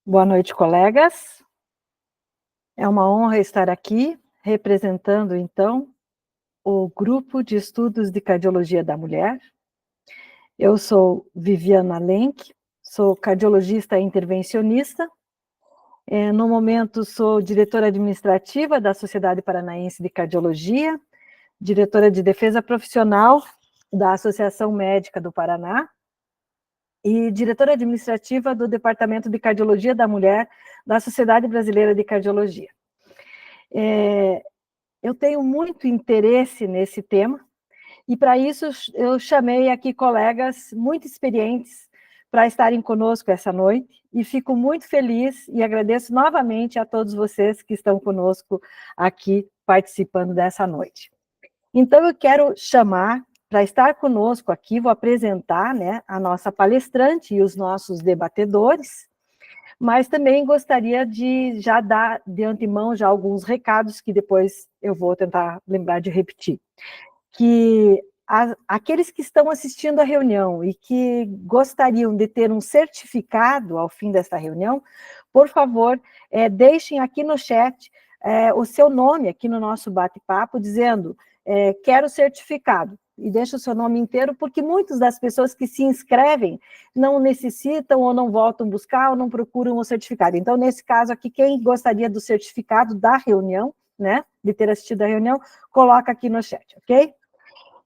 Boa noite, colegas. É uma honra estar aqui, representando, então, o Grupo de Estudos de Cardiologia da Mulher. Eu sou Viviana Lenk, sou cardiologista intervencionista. No momento, sou diretora administrativa da Sociedade Paranaense de Cardiologia, diretora de defesa profissional da Associação Médica do Paraná e diretora administrativa do Departamento de Cardiologia da Mulher da Sociedade Brasileira de Cardiologia. Eu tenho muito interesse nesse tema, e para isso eu chamei aqui colegas muito experientes para estarem conosco essa noite, e fico muito feliz e agradeço novamente a todos vocês que estão conosco aqui participando dessa noite. Então eu quero chamar, para estar conosco aqui, vou apresentar, né, a nossa palestrante e os nossos debatedores, mas também gostaria de já dar de antemão já alguns recados que depois eu vou tentar lembrar de repetir. Que aqueles que estão assistindo a reunião e que gostariam de ter um certificado ao fim desta reunião, por favor, deixem aqui no chat o seu nome aqui no nosso bate-papo, dizendo, quero certificado. E deixa o seu nome inteiro, porque muitas das pessoas que se inscrevem não necessitam ou não voltam buscar ou não procuram o certificado. Então, nesse caso aqui, quem gostaria do certificado da reunião, né, de ter assistido a reunião, coloca aqui no chat, ok?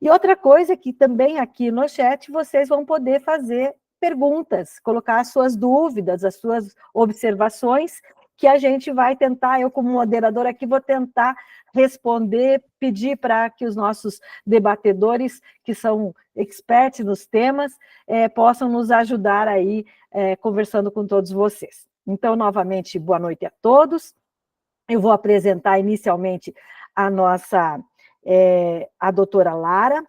E outra coisa que também aqui no chat vocês vão poder fazer perguntas, colocar as suas dúvidas, as suas observações, que a gente vai tentar, eu como moderadora aqui vou tentar responder, pedir para que os nossos debatedores, que são experts nos temas, possam nos ajudar aí, conversando com todos vocês. Então, novamente, boa noite a todos. Eu vou apresentar inicialmente a nossa, a doutora Lara.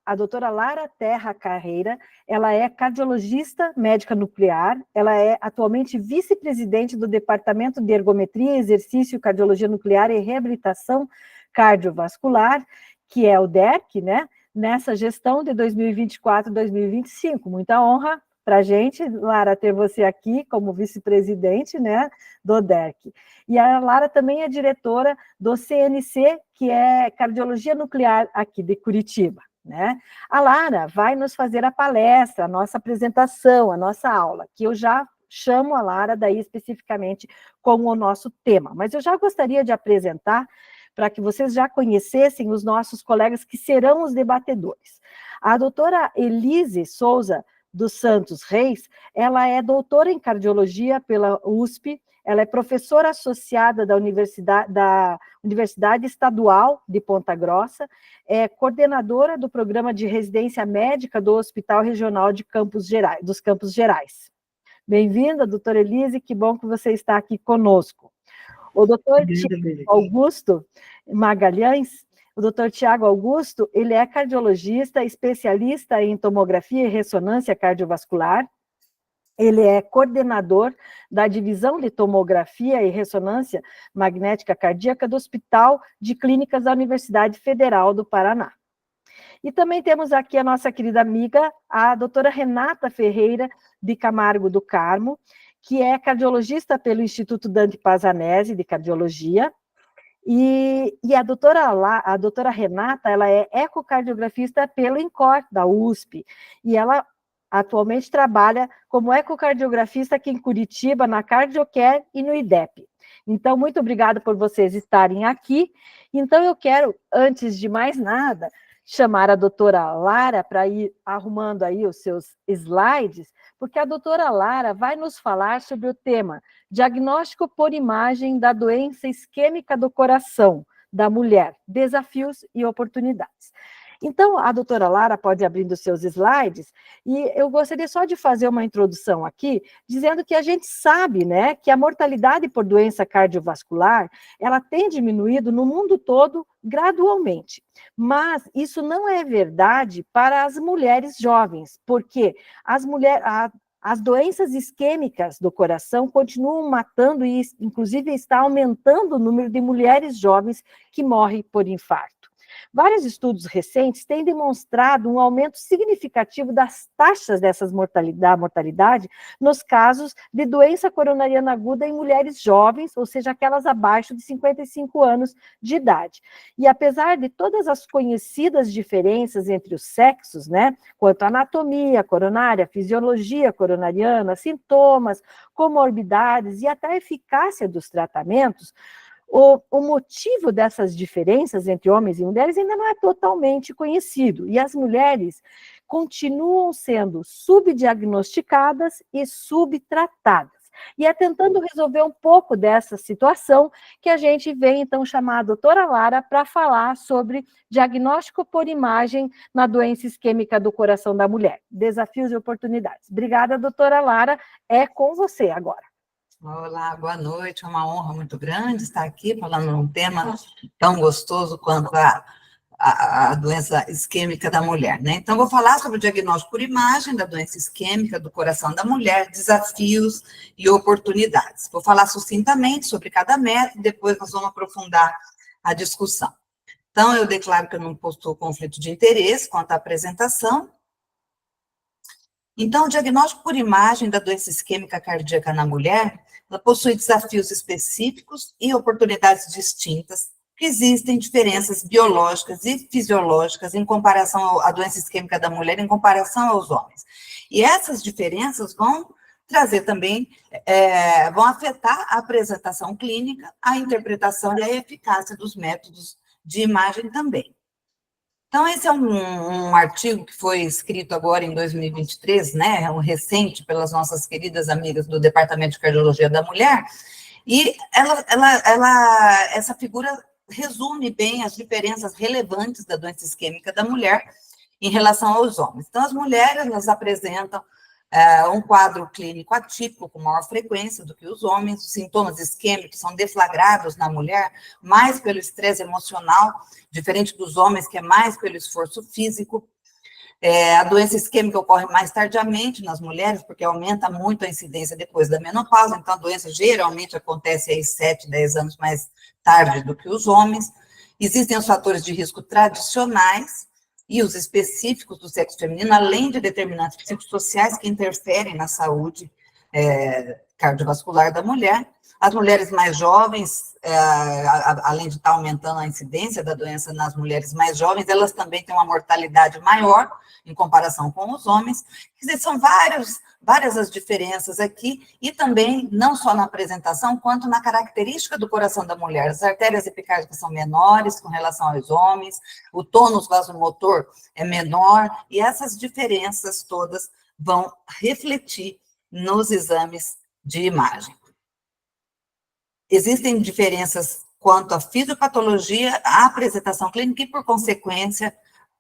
A doutora Lara Terra Carreira, ela é cardiologista médica nuclear, ela é atualmente vice-presidente do Departamento de Ergometria, Exercício, Cardiologia Nuclear e Reabilitação Cardiovascular, que é o DERC, né? Nessa gestão de 2024-2025. Muita honra para a gente, Lara, ter você aqui como vice-presidente, né, do DERC. E a Lara também é diretora do CNC, que é Cardiologia Nuclear aqui de Curitiba. Né? A Lara vai nos fazer a palestra, a nossa apresentação, a nossa aula, que eu já chamo a Lara daí especificamente como o nosso tema. Mas eu já gostaria de apresentar para que vocês já conhecessem os nossos colegas que serão os debatedores. A doutora Elise Souza dos Santos Reis, ela é doutora em cardiologia pela USP, ela é professora associada da Universidade Estadual de Ponta Grossa, é coordenadora do programa de residência médica do Hospital Regional de dos Campos Gerais. Bem-vinda, doutora Elise, que bom que você está aqui conosco. O doutor Augusto Magalhães, o doutor Tiago Augusto, ele é cardiologista, especialista em tomografia e ressonância cardiovascular. Ele é coordenador da divisão de tomografia e ressonância magnética cardíaca do Hospital de Clínicas da Universidade Federal do Paraná. E também temos aqui a nossa querida amiga, a doutora Renata Ferreira de Camargo do Carmo, que é cardiologista pelo Instituto Dante Pazanese de Cardiologia. E a doutora Renata, ela é ecocardiografista pelo INCOR, da USP, e ela atualmente trabalha como ecocardiografista aqui em Curitiba, na Cardiocare e no IDEP. Então, muito obrigada por vocês estarem aqui. Então, eu quero, antes de mais nada, chamar a doutora Lara para ir arrumando aí os seus slides, porque a doutora Lara vai nos falar sobre o tema diagnóstico por imagem da doença isquêmica do coração da mulher, desafios e oportunidades. Então, a doutora Lara pode abrir os seus slides, e eu gostaria só de fazer uma introdução aqui, dizendo que a gente sabe, né, que a mortalidade por doença cardiovascular, ela tem diminuído no mundo todo gradualmente, mas isso não é verdade para as mulheres jovens, porque as doenças isquêmicas do coração continuam matando e, inclusive, está aumentando o número de mulheres jovens que morrem por infarto. Vários estudos recentes têm demonstrado um aumento significativo das taxas da mortalidade nos casos de doença coronariana aguda em mulheres jovens, ou seja, aquelas abaixo de 55 anos de idade. E apesar de todas as conhecidas diferenças entre os sexos, né, quanto à anatomia coronária, fisiologia coronariana, sintomas, comorbidades e até a eficácia dos tratamentos, o motivo dessas diferenças entre homens e mulheres ainda não é totalmente conhecido, e as mulheres continuam sendo subdiagnosticadas e subtratadas. E é tentando resolver um pouco dessa situação que a gente vem, então, chamar a doutora Lara para falar sobre diagnóstico por imagem na doença isquêmica do coração da mulher. Desafios e oportunidades. Obrigada, doutora Lara. É com você agora. Olá, boa noite. É uma honra muito grande estar aqui falando um tema tão gostoso quanto a doença isquêmica da mulher, né? Então, vou falar sobre o diagnóstico por imagem da doença isquêmica do coração da mulher, desafios e oportunidades. Vou falar sucintamente sobre cada método, depois nós vamos aprofundar a discussão. Então, eu declaro que eu não possuo conflito de interesse quanto à apresentação. Então, o diagnóstico por imagem da doença isquêmica cardíaca na mulher, ela possui desafios específicos e oportunidades distintas, que existem diferenças biológicas e fisiológicas em comparação à doença isquêmica da mulher, em comparação aos homens. E essas diferenças vão trazer também, vão afetar a apresentação clínica, a interpretação e a eficácia dos métodos de imagem também. Então, esse é um artigo que foi escrito agora em 2023, né, um recente, pelas nossas queridas amigas do Departamento de Cardiologia da Mulher, e essa figura resume bem as diferenças relevantes da doença isquêmica da mulher em relação aos homens. Então, as mulheres, elas apresentam um quadro clínico atípico com maior frequência do que os homens. Os sintomas isquêmicos são deflagrados na mulher mais pelo estresse emocional, diferente dos homens, que é mais pelo esforço físico. A doença isquêmica ocorre mais tardiamente nas mulheres, porque aumenta muito a incidência depois da menopausa, então a doença geralmente acontece aí 7, 10 anos mais tarde do que os homens. Existem os fatores de risco tradicionais e os específicos do sexo feminino, além de determinantes psicossociais que interferem na saúde cardiovascular da mulher. As mulheres mais jovens, além de estar aumentando a incidência da doença nas mulheres mais jovens, elas também têm uma mortalidade maior em comparação com os homens. Quer dizer, são várias as diferenças aqui, e também não só na apresentação, quanto na característica do coração da mulher. As artérias epicárdicas são menores com relação aos homens, o tônus vasomotor é menor, e essas diferenças todas vão refletir nos exames de imagem. Existem diferenças quanto à fisiopatologia, à apresentação clínica e, por consequência,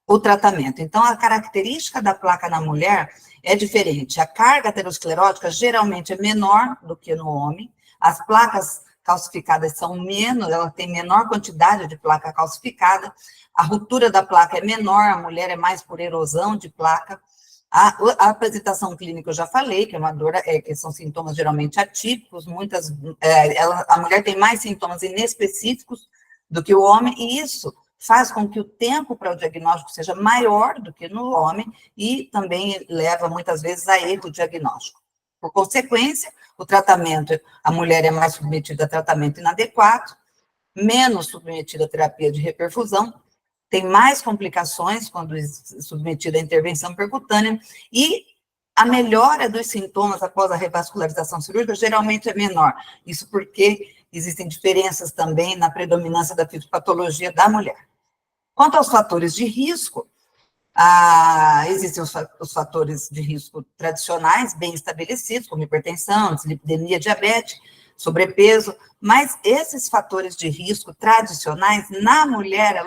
o tratamento. Então, a característica da placa na mulher é diferente. A carga aterosclerótica geralmente é menor do que no homem. As placas calcificadas são menos, ela tem menor quantidade de placa calcificada. A ruptura da placa é menor, a mulher é mais por erosão de placa. A apresentação clínica eu já falei, que é uma dor, que são sintomas geralmente atípicos, a mulher tem mais sintomas inespecíficos do que o homem, e isso faz com que o tempo para o diagnóstico seja maior do que no homem, e também leva muitas vezes a erro diagnóstico. Por consequência, o tratamento, a mulher é mais submetida a tratamento inadequado, menos submetida a terapia de reperfusão, tem mais complicações quando submetida à intervenção percutânea, e a melhora dos sintomas após a revascularização cirúrgica geralmente é menor. Isso porque existem diferenças também na predominância da fisiopatologia da mulher. Quanto aos fatores de risco, existem os fatores de risco tradicionais, bem estabelecidos, como hipertensão, dislipidemia, diabetes, sobrepeso, mas esses fatores de risco tradicionais, na mulher,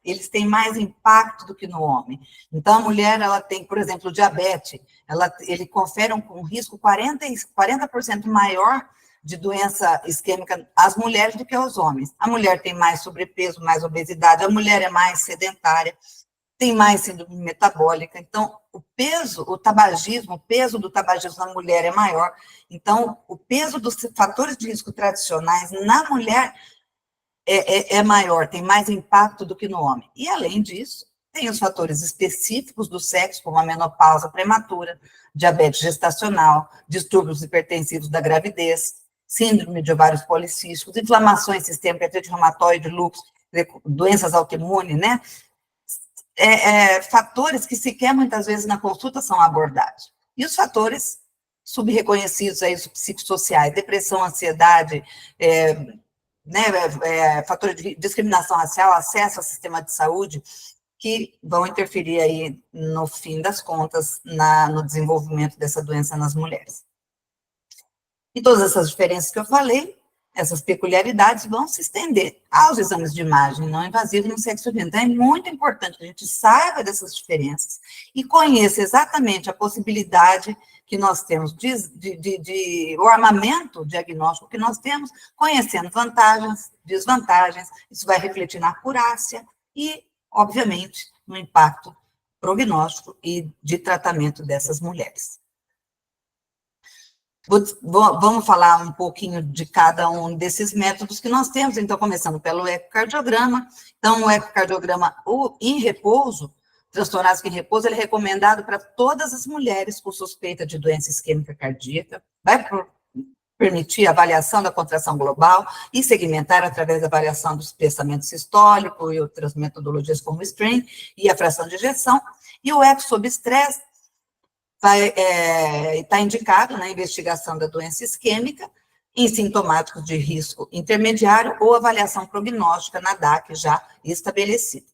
eles têm mais impacto do que no homem. Então, a mulher, ela tem, por exemplo, diabetes, ele confere um risco 40% maior de doença isquêmica às mulheres do que aos homens. A mulher tem mais sobrepeso, mais obesidade, a mulher é mais sedentária, tem mais síndrome metabólica. Então, o peso do tabagismo na mulher é maior. Então, o peso dos fatores de risco tradicionais na mulher é maior, tem mais impacto do que no homem. E, além disso, tem os fatores específicos do sexo, como a menopausa prematura, diabetes gestacional, distúrbios hipertensivos da gravidez, síndrome de ovários policísticos, inflamações sistêmicas, artrite reumatoide, lúpus, doenças autoimunes, né? Fatores que sequer muitas vezes na consulta são abordados. E os fatores subreconhecidos aí, os psicossociais, depressão, ansiedade, fatores de discriminação racial, acesso ao sistema de saúde, que vão interferir aí, no fim das contas, no desenvolvimento dessa doença nas mulheres. E todas essas diferenças que eu falei, essas peculiaridades vão se estender aos exames de imagem não invasivos no sexo feminino. Então, é muito importante que a gente saiba dessas diferenças e conheça exatamente a possibilidade que nós temos o armamento diagnóstico que nós temos, conhecendo vantagens, desvantagens, isso vai refletir na acurácia e, obviamente, no impacto prognóstico e de tratamento dessas mulheres. Vamos falar um pouquinho de cada um desses métodos que nós temos, então, começando pelo ecocardiograma. Então, o ecocardiograma em repouso, transtornásico em repouso, ele é recomendado para todas as mulheres com suspeita de doença isquêmica cardíaca, vai permitir a avaliação da contração global e segmentar através da avaliação do espaçamento sistólico e outras metodologias como o strain e a fração de ejeção, e o eco sob estresse está indicado na investigação da doença isquêmica em sintomáticos de risco intermediário ou avaliação prognóstica na DAC já estabelecida.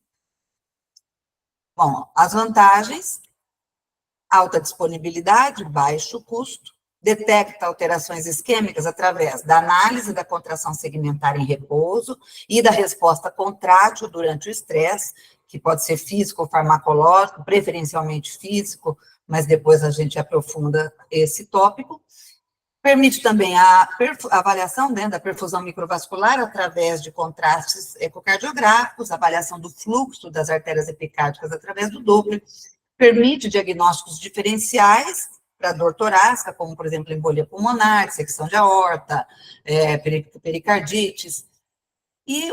Bom, as vantagens: alta disponibilidade, baixo custo, detecta alterações isquêmicas através da análise da contração segmentar em repouso e da resposta contrátil durante o estresse, que pode ser físico ou farmacológico, preferencialmente físico, mas depois a gente aprofunda esse tópico. Permite também a avaliação, né, da perfusão microvascular através de contrastes ecocardiográficos, avaliação do fluxo das artérias epicárdicas através do Doppler, permite diagnósticos diferenciais para dor torácica, como, por exemplo, embolia pulmonar, dissecção de aorta, pericardites, e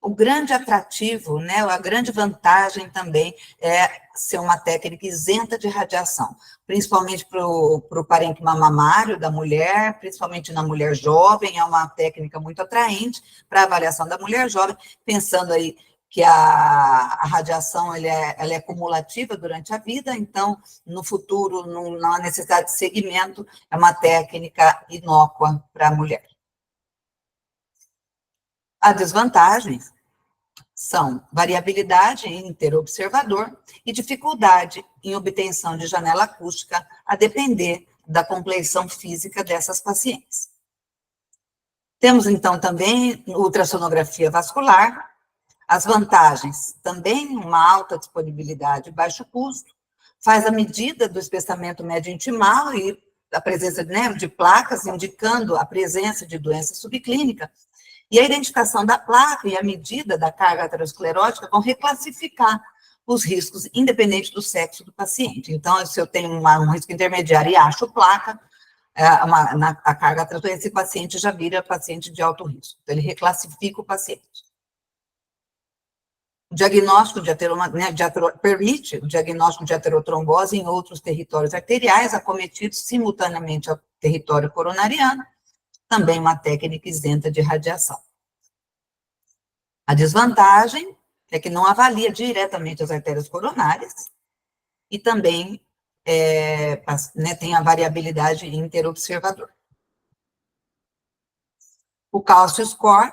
o grande atrativo, né, a grande vantagem também é ser uma técnica isenta de radiação, principalmente para o parênquima mamário da mulher, principalmente na mulher jovem, é uma técnica muito atraente para a avaliação da mulher jovem, pensando aí que a radiação ela é cumulativa durante a vida, então, no futuro, na necessidade de segmento, é uma técnica inócua para a mulher. As desvantagens são variabilidade em interobservador e dificuldade em obtenção de janela acústica, a depender da compleição física dessas pacientes. Temos, então, também ultrassonografia vascular. As vantagens, também uma alta disponibilidade e baixo custo, faz a medida do espessamento médio intimal e a presença, né, de placas indicando a presença de doença subclínica. E a identificação da placa e a medida da carga aterosclerótica vão reclassificar os riscos, independente do sexo do paciente. Então, se eu tenho um risco intermediário e acho placa, a carga aterosclerótica, esse paciente já vira paciente de alto risco. Então, ele reclassifica o paciente. O diagnóstico permite o diagnóstico de aterotrombose em outros territórios arteriais, acometidos simultaneamente ao território coronariano, também uma técnica isenta de radiação. A desvantagem é que não avalia diretamente as artérias coronárias e também tem a variabilidade interobservador. O cálcio score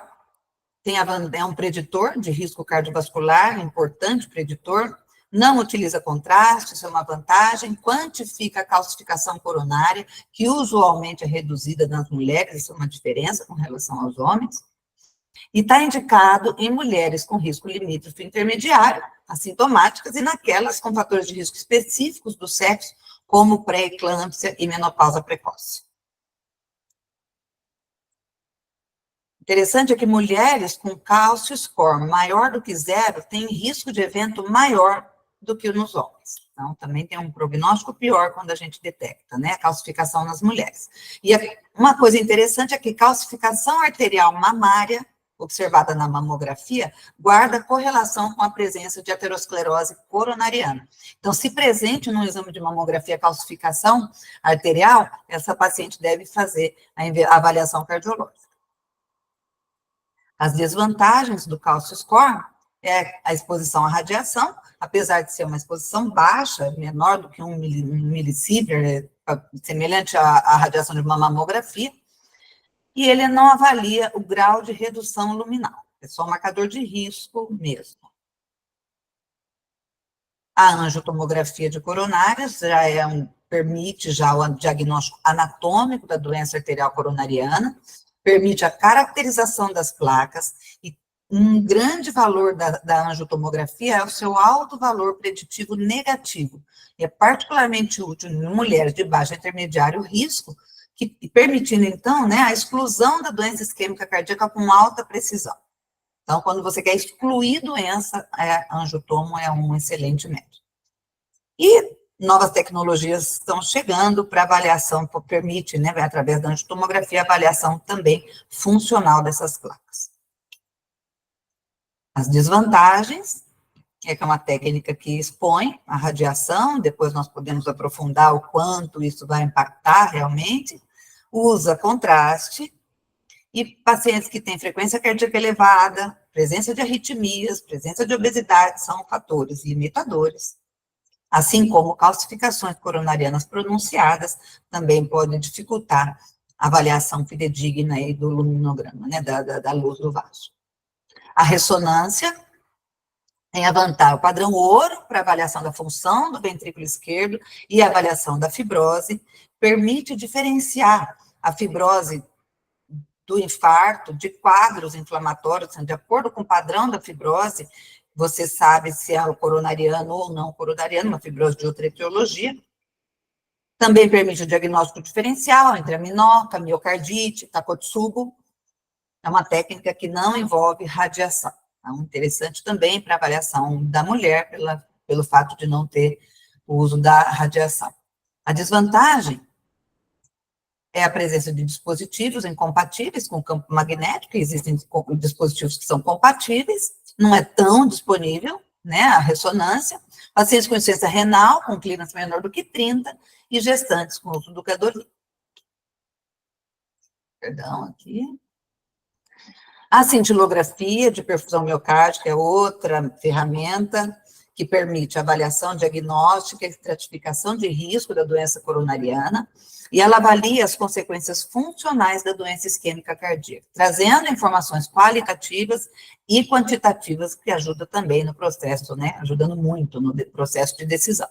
é um preditor de risco cardiovascular, importante preditor, não utiliza contraste, isso é uma vantagem, quantifica a calcificação coronária, que usualmente é reduzida nas mulheres, isso é uma diferença com relação aos homens, e está indicado em mulheres com risco limítrofe intermediário, assintomáticas, e naquelas com fatores de risco específicos do sexo, como pré-eclâmpsia e menopausa precoce. Interessante é que mulheres com cálcio score maior do que 0 têm risco de evento maior do que nos homens. Então, também tem um prognóstico pior quando a gente detecta, né, a calcificação nas mulheres. E uma coisa interessante é que calcificação arterial mamária observada na mamografia guarda correlação com a presença de aterosclerose coronariana. Então, se presente no exame de mamografia calcificação arterial, essa paciente deve fazer a avaliação cardiológica. As desvantagens do cálcio score é a exposição à radiação, apesar de ser uma exposição baixa, menor do que 1 milisievert, semelhante à radiação de uma mamografia, e ele não avalia o grau de redução luminal, é só um marcador de risco mesmo. A angiotomografia de coronárias permite já o diagnóstico anatômico da doença arterial coronariana, permite a caracterização das placas, e um grande valor da angiotomografia é o seu alto valor preditivo negativo, e é particularmente útil em mulheres de baixo e intermediário risco, permitindo, então, né, a exclusão da doença isquêmica cardíaca com alta precisão. Então, quando você quer excluir doença, a angiotomo é um excelente método. E novas tecnologias estão chegando para avaliação, permite, né, através da angiotomografia, avaliação também funcional dessas placas. As desvantagens, que é uma técnica que expõe a radiação, depois nós podemos aprofundar o quanto isso vai impactar realmente, usa contraste, e pacientes que têm frequência cardíaca elevada, presença de arritmias, presença de obesidade, são fatores limitadores. Assim como calcificações coronarianas pronunciadas, também podem dificultar a avaliação fidedigna aí do luminograma, né, da luz do vaso. A ressonância tem avançar o padrão ouro para avaliação da função do ventrículo esquerdo e avaliação da fibrose, permite diferenciar a fibrose do infarto de quadros inflamatórios, de acordo com o padrão da fibrose, você sabe se é o coronariano ou não coronariano, uma fibrose de outra etiologia. Também permite o diagnóstico diferencial entre a minhoca, miocardite, Takotsubo. É uma técnica que não envolve radiação. Então, interessante também para avaliação da mulher, pelo fato de não ter o uso da radiação. A desvantagem é a presença de dispositivos incompatíveis com o campo magnético, existem dispositivos que são compatíveis, não é tão disponível, né, a ressonância, pacientes com insuficiência renal, com clínica menor do que 30, e gestantes com uso do Cadolin. Perdão, aqui. A cintilografia de perfusão miocárdica é outra ferramenta que permite avaliação diagnóstica e estratificação de risco da doença coronariana, e ela avalia as consequências funcionais da doença isquêmica cardíaca, trazendo informações qualitativas e quantitativas que ajudam também no processo, né, ajudando muito no processo de decisão.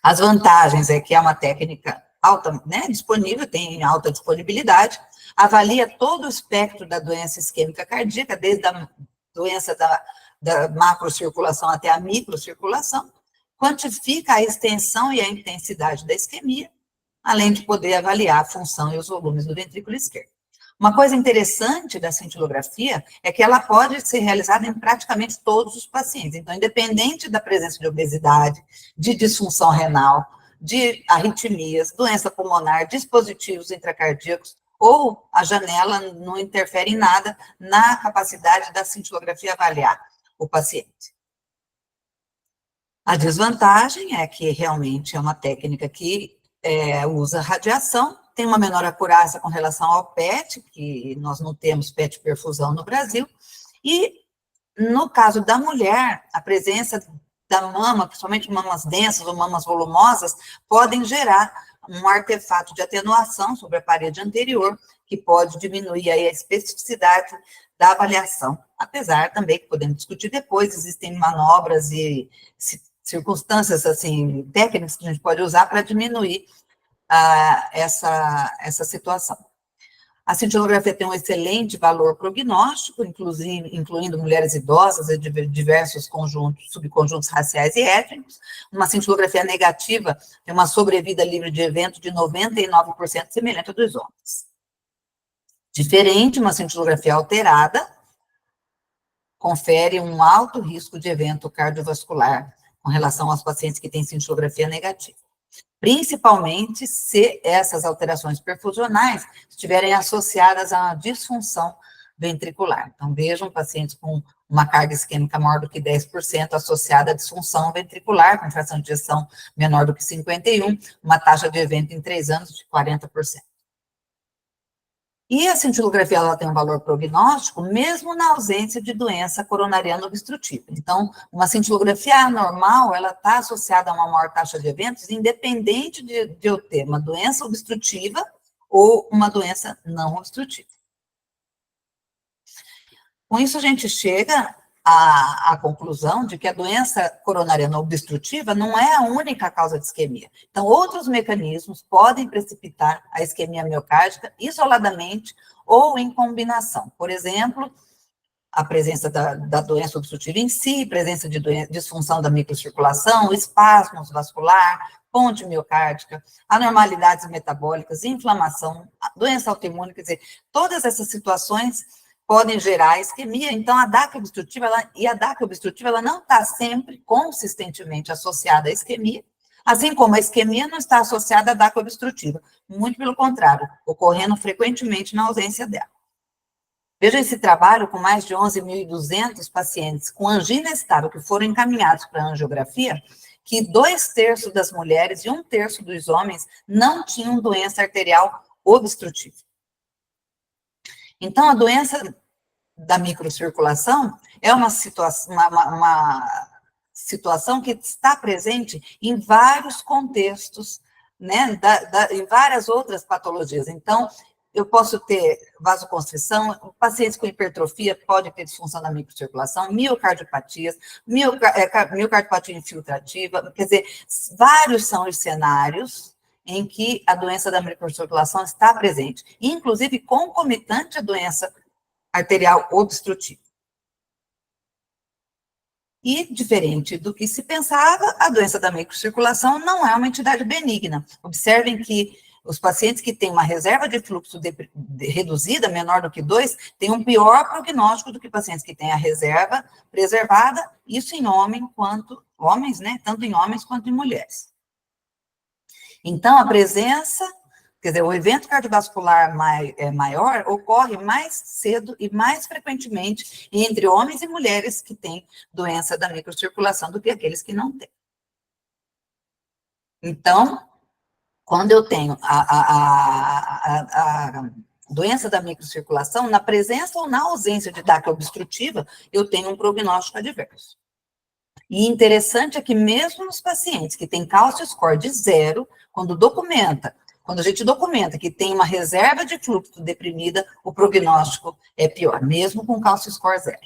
As vantagens é que é uma técnica alta, né, disponível, tem alta disponibilidade, avalia todo o espectro da doença isquêmica cardíaca, desde a doença da macrocirculação até a microcirculação, quantifica a extensão e a intensidade da isquemia, além de poder avaliar a função e os volumes do ventrículo esquerdo. Uma coisa interessante da cintilografia é que ela pode ser realizada em praticamente todos os pacientes. Então, independente da presença de obesidade, de disfunção renal, de arritmias, doença pulmonar, dispositivos intracardíacos, ou a janela não interfere em nada na capacidade da cintilografia avaliar o paciente. A desvantagem é que realmente é uma técnica que usa radiação, tem uma menor acurácia com relação ao PET, que nós não temos PET perfusão no Brasil, e no caso da mulher, a presença da mama, principalmente mamas densas ou mamas volumosas, podem gerar um artefato de atenuação sobre a parede anterior, que pode diminuir aí a especificidade da avaliação, apesar também que podemos discutir depois, existem manobras e circunstâncias, assim, técnicas que a gente pode usar para diminuir essa situação. A cintilografia tem um excelente valor prognóstico, incluindo mulheres idosas e diversos subconjuntos raciais e étnicos. Uma cintilografia negativa tem uma sobrevida livre de evento de 99% semelhante à dos homens. Diferente, uma cintilografia alterada confere um alto risco de evento cardiovascular com relação aos pacientes que têm cintilografia negativa. Principalmente se essas alterações perfusionais estiverem associadas a uma disfunção ventricular. Então, vejam pacientes com uma carga isquêmica maior do que 10% associada à disfunção ventricular, com fração de ejeção menor do que 51, uma taxa de evento em 3 anos de 40%. E a cintilografia, ela tem um valor prognóstico, mesmo na ausência de doença coronariana obstrutiva. Então, uma cintilografia anormal, ela está associada a uma maior taxa de eventos, independente de eu ter uma doença obstrutiva ou uma doença não obstrutiva. Com isso, a gente chega à conclusão de que a doença coronariana obstrutiva não é a única causa de isquemia. Então, outros mecanismos podem precipitar a isquemia miocárdica isoladamente ou em combinação. Por exemplo, a presença da doença obstrutiva em si, presença de disfunção da microcirculação, espasmos vascular, ponte miocárdica, anormalidades metabólicas, inflamação, doença autoimune, quer dizer, todas essas situações podem gerar isquemia. Então, a DAC obstrutiva, ela não está sempre consistentemente associada à isquemia, assim como a isquemia não está associada à DAC obstrutiva, muito pelo contrário, ocorrendo frequentemente na ausência dela. Veja esse trabalho com mais de 11.200 pacientes com angina estável que foram encaminhados para a angiografia, que 2/3 das mulheres e 1/3 dos homens não tinham doença arterial obstrutiva. Então, a doença da microcirculação é uma situação que está presente em vários contextos, né, em várias outras patologias. Então, eu posso ter vasoconstrição, pacientes com hipertrofia podem ter disfunção da microcirculação, miocardiopatias, miocardiopatia infiltrativa, quer dizer, vários são os cenários em que a doença da microcirculação está presente, inclusive concomitante à doença arterial obstrutiva. E, diferente do que se pensava, a doença da microcirculação não é uma entidade benigna. Observem que os pacientes que têm uma reserva de fluxo reduzida, menor do que 2, têm um pior prognóstico do que pacientes que têm a reserva preservada, isso em homens, né, tanto em homens quanto em mulheres. Então, a presença, quer dizer, o evento cardiovascular maior ocorre mais cedo e mais frequentemente entre homens e mulheres que têm doença da microcirculação do que aqueles que não têm. Então, quando eu tenho a doença da microcirculação, na presença ou na ausência de DAC obstrutiva, eu tenho um prognóstico adverso. E interessante é que mesmo nos pacientes que têm cálcio score de 0, quando a gente documenta que tem uma reserva de fluxo deprimida, o prognóstico é pior, mesmo com cálcio score 0.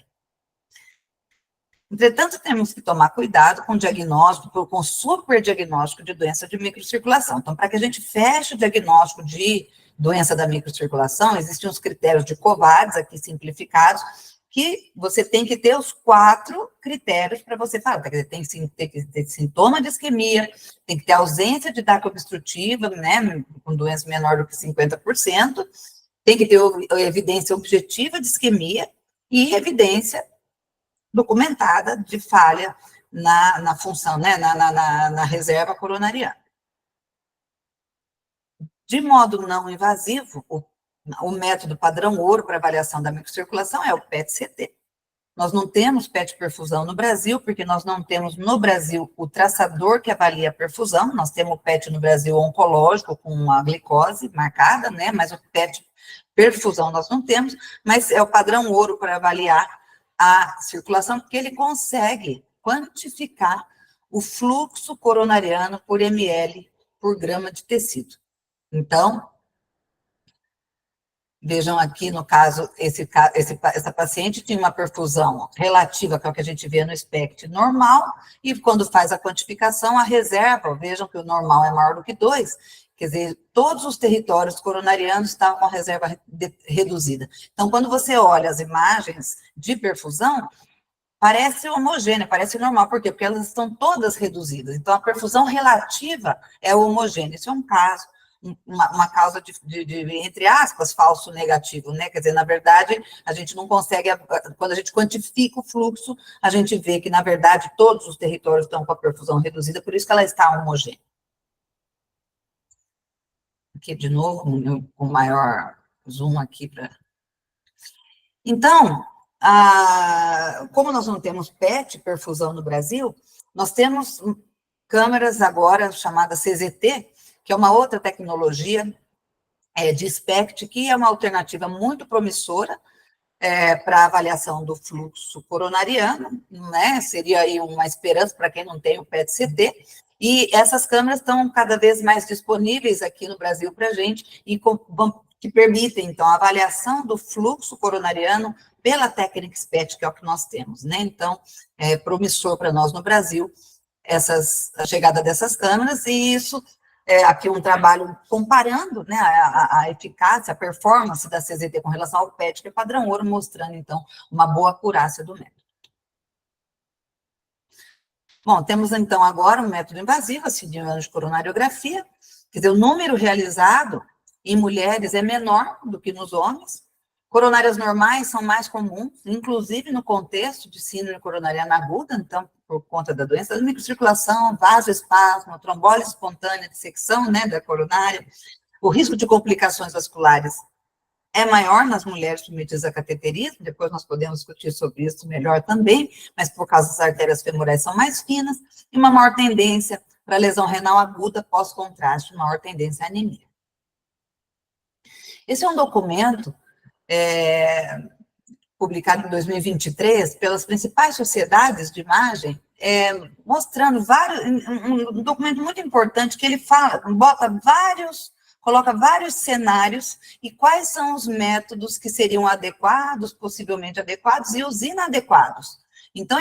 Entretanto, temos que tomar cuidado com o diagnóstico, com o superdiagnóstico de doença de microcirculação. Então, para que a gente feche o diagnóstico de doença da microcirculação, existem os critérios de Covades, aqui simplificados, que você tem que ter os 4 critérios para você falar. Quer dizer, tem que ter sintoma de isquemia, tem que ter ausência de DAC obstrutiva, né, com doença menor do que 50%, tem que ter evidência objetiva de isquemia e evidência documentada de falha na função, né, na reserva coronariana. De modo não invasivo, o método padrão ouro para avaliação da microcirculação é o PET-CT. Nós não temos PET-perfusão no Brasil, porque nós não temos no Brasil o traçador que avalia a perfusão, nós temos o PET no Brasil oncológico, com uma glicose marcada, né, mas o PET-perfusão nós não temos, mas é o padrão ouro para avaliar a circulação, porque ele consegue quantificar o fluxo coronariano por ml por grama de tecido. Então, vejam aqui, no caso, essa paciente tinha uma perfusão relativa, que é o que a gente vê no SPECT normal, e quando faz a quantificação, a reserva, vejam que o normal é maior do que 2, quer dizer, todos os territórios coronarianos estavam com a reserva reduzida. Então, quando você olha as imagens de perfusão, parece homogênea, parece normal. Por quê? Porque elas estão todas reduzidas. Então, a perfusão relativa é homogênea. Isso é um caso, uma causa de, entre aspas, falso negativo, né? Quer dizer, na verdade, a gente não consegue, quando a gente quantifica o fluxo, a gente vê que, na verdade, todos os territórios estão com a perfusão reduzida, por isso que ela está homogênea. Aqui, de novo, com maior zoom aqui para... Então, como nós não temos PET, perfusão no Brasil, nós temos câmeras agora chamadas CZT, que é uma outra tecnologia de SPECT, que é uma alternativa muito promissora para avaliação do fluxo coronariano, né? Seria aí uma esperança para quem não tem o PET-CT, e essas câmeras estão cada vez mais disponíveis aqui no Brasil para a gente, e que permitem, então, a avaliação do fluxo coronariano pela técnica SPECT, que é o que nós temos, né? Então, é promissor para nós no Brasil a chegada dessas câmeras, e isso aqui um trabalho comparando, né, a eficácia, a performance da CZT com relação ao PET, que é padrão ouro, mostrando, então, uma boa acurácia do método. Bom, temos, então, agora um método invasivo, a cineangicoronariografia, quer dizer, o número realizado em mulheres é menor do que nos homens, coronárias normais são mais comuns, inclusive no contexto de síndrome coronariana aguda, então, por conta da doença da microcirculação, vasoespasmo, trombólise espontânea, dissecção, né, da coronária, o risco de complicações vasculares é maior nas mulheres submetidas a cateterismo, depois nós podemos discutir sobre isso melhor também, mas por causa das artérias femorais são mais finas, e uma maior tendência para lesão renal aguda pós-contraste, maior tendência à anemia. Esse é um documento publicado em 2023 pelas principais sociedades de imagem, mostrando um documento muito importante que ele coloca vários cenários e quais são os métodos que seriam adequados, possivelmente adequados, e os inadequados. Então,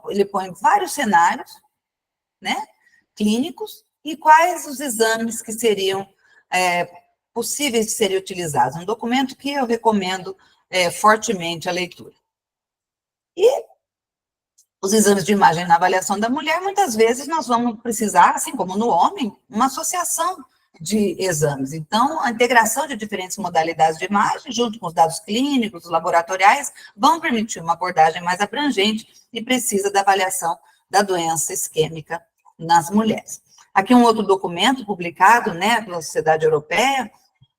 ele põe vários cenários, né, clínicos, e quais os exames que seriam possíveis de serem utilizados. Um documento que eu recomendo fortemente a leitura. E os exames de imagem na avaliação da mulher, muitas vezes nós vamos precisar, assim como no homem, uma associação de exames. Então, a integração de diferentes modalidades de imagem, junto com os dados clínicos, laboratoriais, vão permitir uma abordagem mais abrangente e precisa da avaliação da doença isquêmica nas mulheres. Aqui um outro documento publicado, né, pela Sociedade Europeia,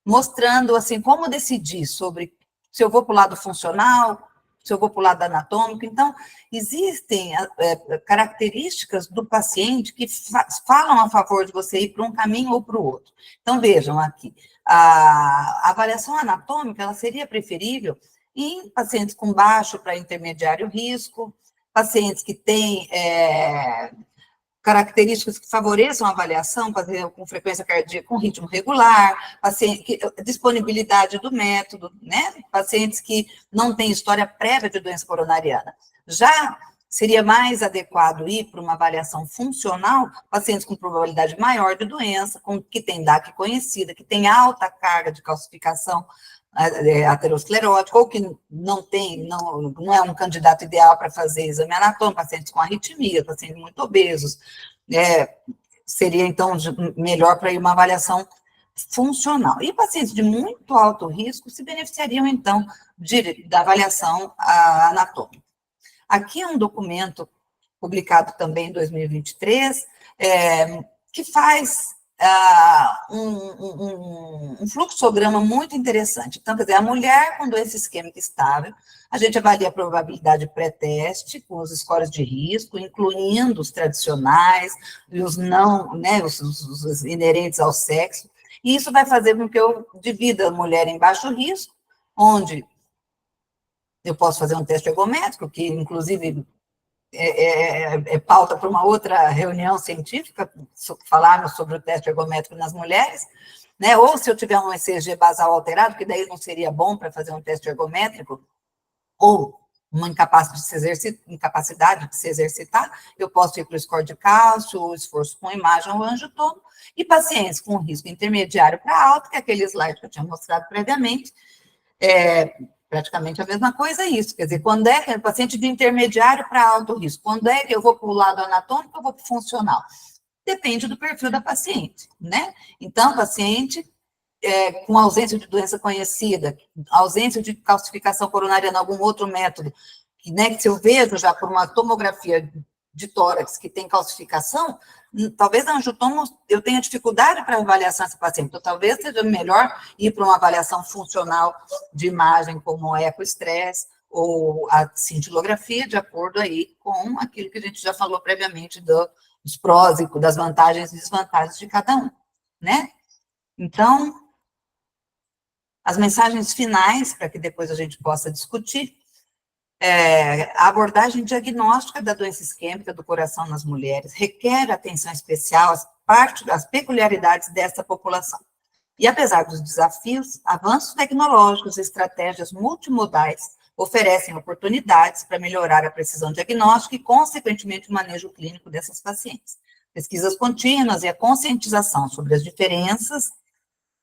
mostrando, assim, como decidir sobre se eu vou para o lado funcional, se eu vou para o lado anatômico. Então, existem características do paciente que falam a favor de você ir para um caminho ou para o outro. Então, vejam aqui, a avaliação anatômica, ela seria preferível em pacientes com baixo para intermediário risco, pacientes que têm características que favoreçam a avaliação, com frequência cardíaca com ritmo regular, disponibilidade do método, né? Pacientes que não têm história prévia de doença coronariana. Já seria mais adequado ir para uma avaliação funcional, pacientes com probabilidade maior de doença, que tem DAC conhecida, que tem alta carga de calcificação aterosclerótica, ou que não é um candidato ideal para fazer exame anatômico, pacientes com arritmia, pacientes muito obesos, seria, então, melhor para ir uma avaliação funcional. E pacientes de muito alto risco se beneficiariam, então, da avaliação anatômica. Aqui é um documento publicado também em 2023, que faz um fluxograma muito interessante. Então, quer dizer, a mulher com doença isquêmica estável, a gente avalia a probabilidade pré-teste com os scores de risco, incluindo os tradicionais e os não, né, os inerentes ao sexo, e isso vai fazer com que eu divida a mulher em baixo risco, onde eu posso fazer um teste ergométrico, que, inclusive, pauta para uma outra reunião científica, falarmos sobre o teste ergométrico nas mulheres, né? Ou se eu tiver um ECG basal alterado, que daí não seria bom para fazer um teste ergométrico, ou uma incapacidade de se exercitar, eu posso ir para o score de cálcio, ou esforço com imagem, ou angiotomo, e pacientes com risco intermediário para alto, que é aquele slide que eu tinha mostrado previamente, praticamente a mesma coisa é isso, quer dizer, quando é que é paciente de intermediário para alto risco, quando é que eu vou para o lado anatômico ou vou para o funcional? Depende do perfil da paciente, né? Então, paciente com ausência de doença conhecida, ausência de calcificação coronariana, algum outro método, né, que se eu vejo já por uma tomografia de tórax que tem calcificação, talvez a angiotomo eu tenha dificuldade para avaliação dessa paciente, então talvez seja melhor ir para uma avaliação funcional de imagem, como ecoestresse ou a cintilografia, de acordo aí com aquilo que a gente já falou previamente dos prós e das vantagens e desvantagens de cada um, né? Então, as mensagens finais, para que depois a gente possa discutir, a abordagem diagnóstica da doença isquêmica do coração nas mulheres requer atenção especial às peculiaridades dessa população. E apesar dos desafios, avanços tecnológicos e estratégias multimodais oferecem oportunidades para melhorar a precisão diagnóstica e, consequentemente, o manejo clínico dessas pacientes. Pesquisas contínuas e a conscientização sobre as diferenças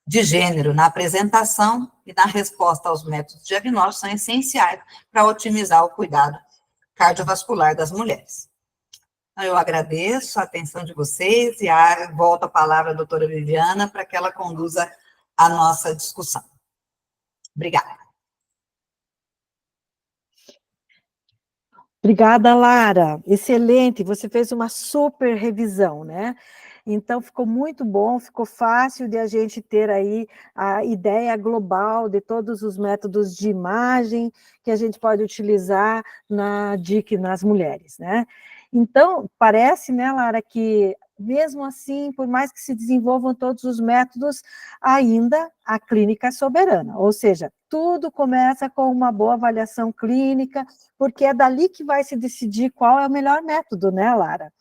de gênero na apresentação e na resposta aos métodos diagnósticos são essenciais para otimizar o cuidado cardiovascular das mulheres. Então, eu agradeço a atenção de vocês e volto a palavra à doutora Viviana para que ela conduza a nossa discussão. Obrigada. Obrigada, Lara. Excelente, você fez uma super revisão, né? Então, ficou muito bom, ficou fácil de a gente ter aí a ideia global de todos os métodos de imagem que a gente pode utilizar na DIC nas mulheres, né? Então, parece, né, Lara, que mesmo assim, por mais que se desenvolvam todos os métodos, ainda a clínica é soberana, ou seja, tudo começa com uma boa avaliação clínica, porque é dali que vai se decidir qual é o melhor método, né, Lara?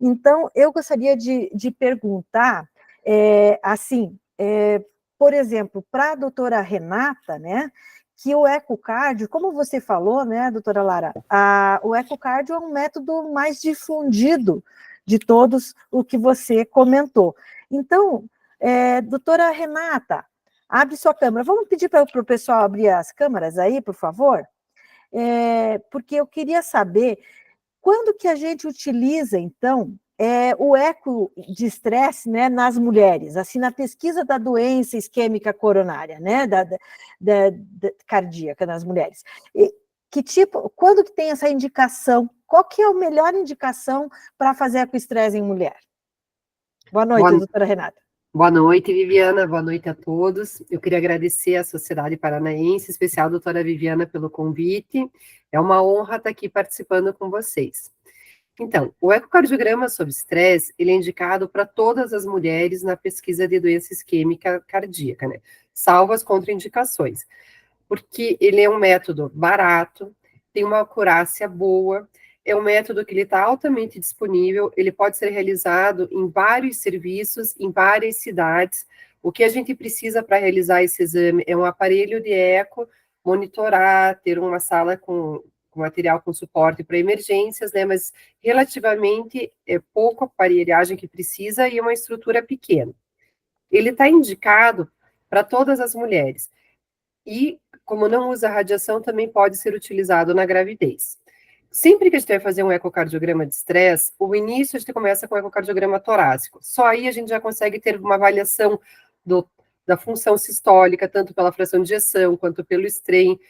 Então, eu gostaria de perguntar, por exemplo, para a doutora Renata, né, que o ecocardio, como você falou, né, doutora Lara, o ecocardio é um método mais difundido de todos o que você comentou. Então, doutora Renata, abre sua câmera. Vamos pedir para o pessoal abrir as câmeras aí, por favor? Porque eu queria saber quando que a gente utiliza, então, o eco de estresse, né, nas mulheres, assim, na pesquisa da doença isquêmica coronária, né, da cardíaca nas mulheres. Quando que tem essa indicação? Qual que é a melhor indicação para fazer ecoestresse em mulher? Boa noite, doutora Renata. Boa noite, Viviana, boa noite a todos. Eu queria agradecer à Sociedade Paranaense, em especial a doutora Viviana pelo convite. É uma honra estar aqui participando com vocês. Então, o ecocardiograma sob estresse, ele é indicado para todas as mulheres na pesquisa de doença isquêmica cardíaca, né? Salvo as contraindicações, porque ele é um método barato, tem uma acurácia boa, é um método que ele está altamente disponível, ele pode ser realizado em vários serviços, em várias cidades. O que a gente precisa para realizar esse exame é um aparelho de eco, monitorar, ter uma sala com material com suporte para emergências, né, mas relativamente é pouco aparelhagem que precisa e uma estrutura pequena. Ele está indicado para todas as mulheres e, como não usa radiação, também pode ser utilizado na gravidez. Sempre que a gente vai fazer um ecocardiograma de estresse, o início a gente começa com o ecocardiograma torácico. Só aí a gente já consegue ter uma avaliação da função sistólica, tanto pela fração de ejeção, quanto pelo strain,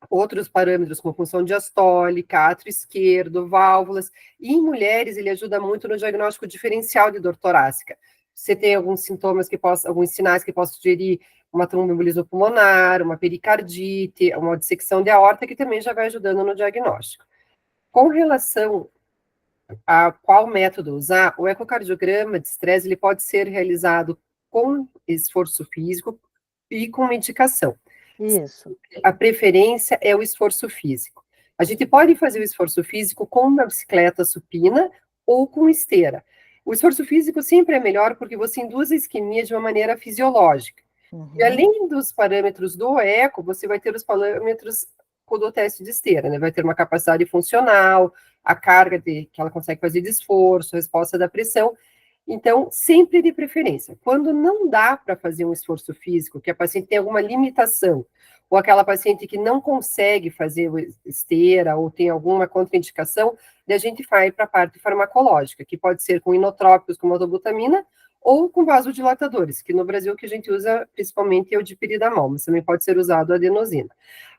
outros parâmetros como função diastólica, átrio esquerdo, válvulas, e em mulheres ele ajuda muito no diagnóstico diferencial de dor torácica. Você tem alguns sintomas alguns sinais que possam sugerir uma tromboembolismo pulmonar, uma pericardite, uma dissecção de aorta, que também já vai ajudando no diagnóstico. Com relação a qual método usar, o ecocardiograma de estresse ele pode ser realizado com esforço físico e com medicação. Isso. A preferência é o esforço físico. A gente pode fazer o esforço físico com uma bicicleta supina ou com esteira. O esforço físico sempre é melhor porque você induz a isquemia de uma maneira fisiológica. Uhum. E além dos parâmetros do eco, você vai ter os parâmetros do teste de esteira, né? Vai ter uma capacidade funcional, a carga que ela consegue fazer de esforço, a resposta da pressão. Então, sempre de preferência. Quando não dá para fazer um esforço físico, que a paciente tem alguma limitação, ou aquela paciente que não consegue fazer esteira, ou tem alguma contraindicação, daí a gente vai para a parte farmacológica, que pode ser com inotrópicos, como a dobutamina, ou com vasodilatadores, que no Brasil o que a gente usa principalmente é o dipiridamol, mas também pode ser usado a adenosina.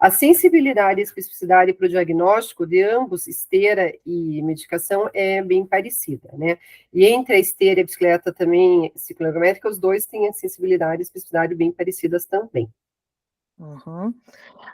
A sensibilidade e especificidade para o diagnóstico de ambos, esteira e medicação, é bem parecida, né? E entre a esteira e a bicicleta também cicloergométrica, os dois têm a sensibilidade e especificidade bem parecidas também. Uhum.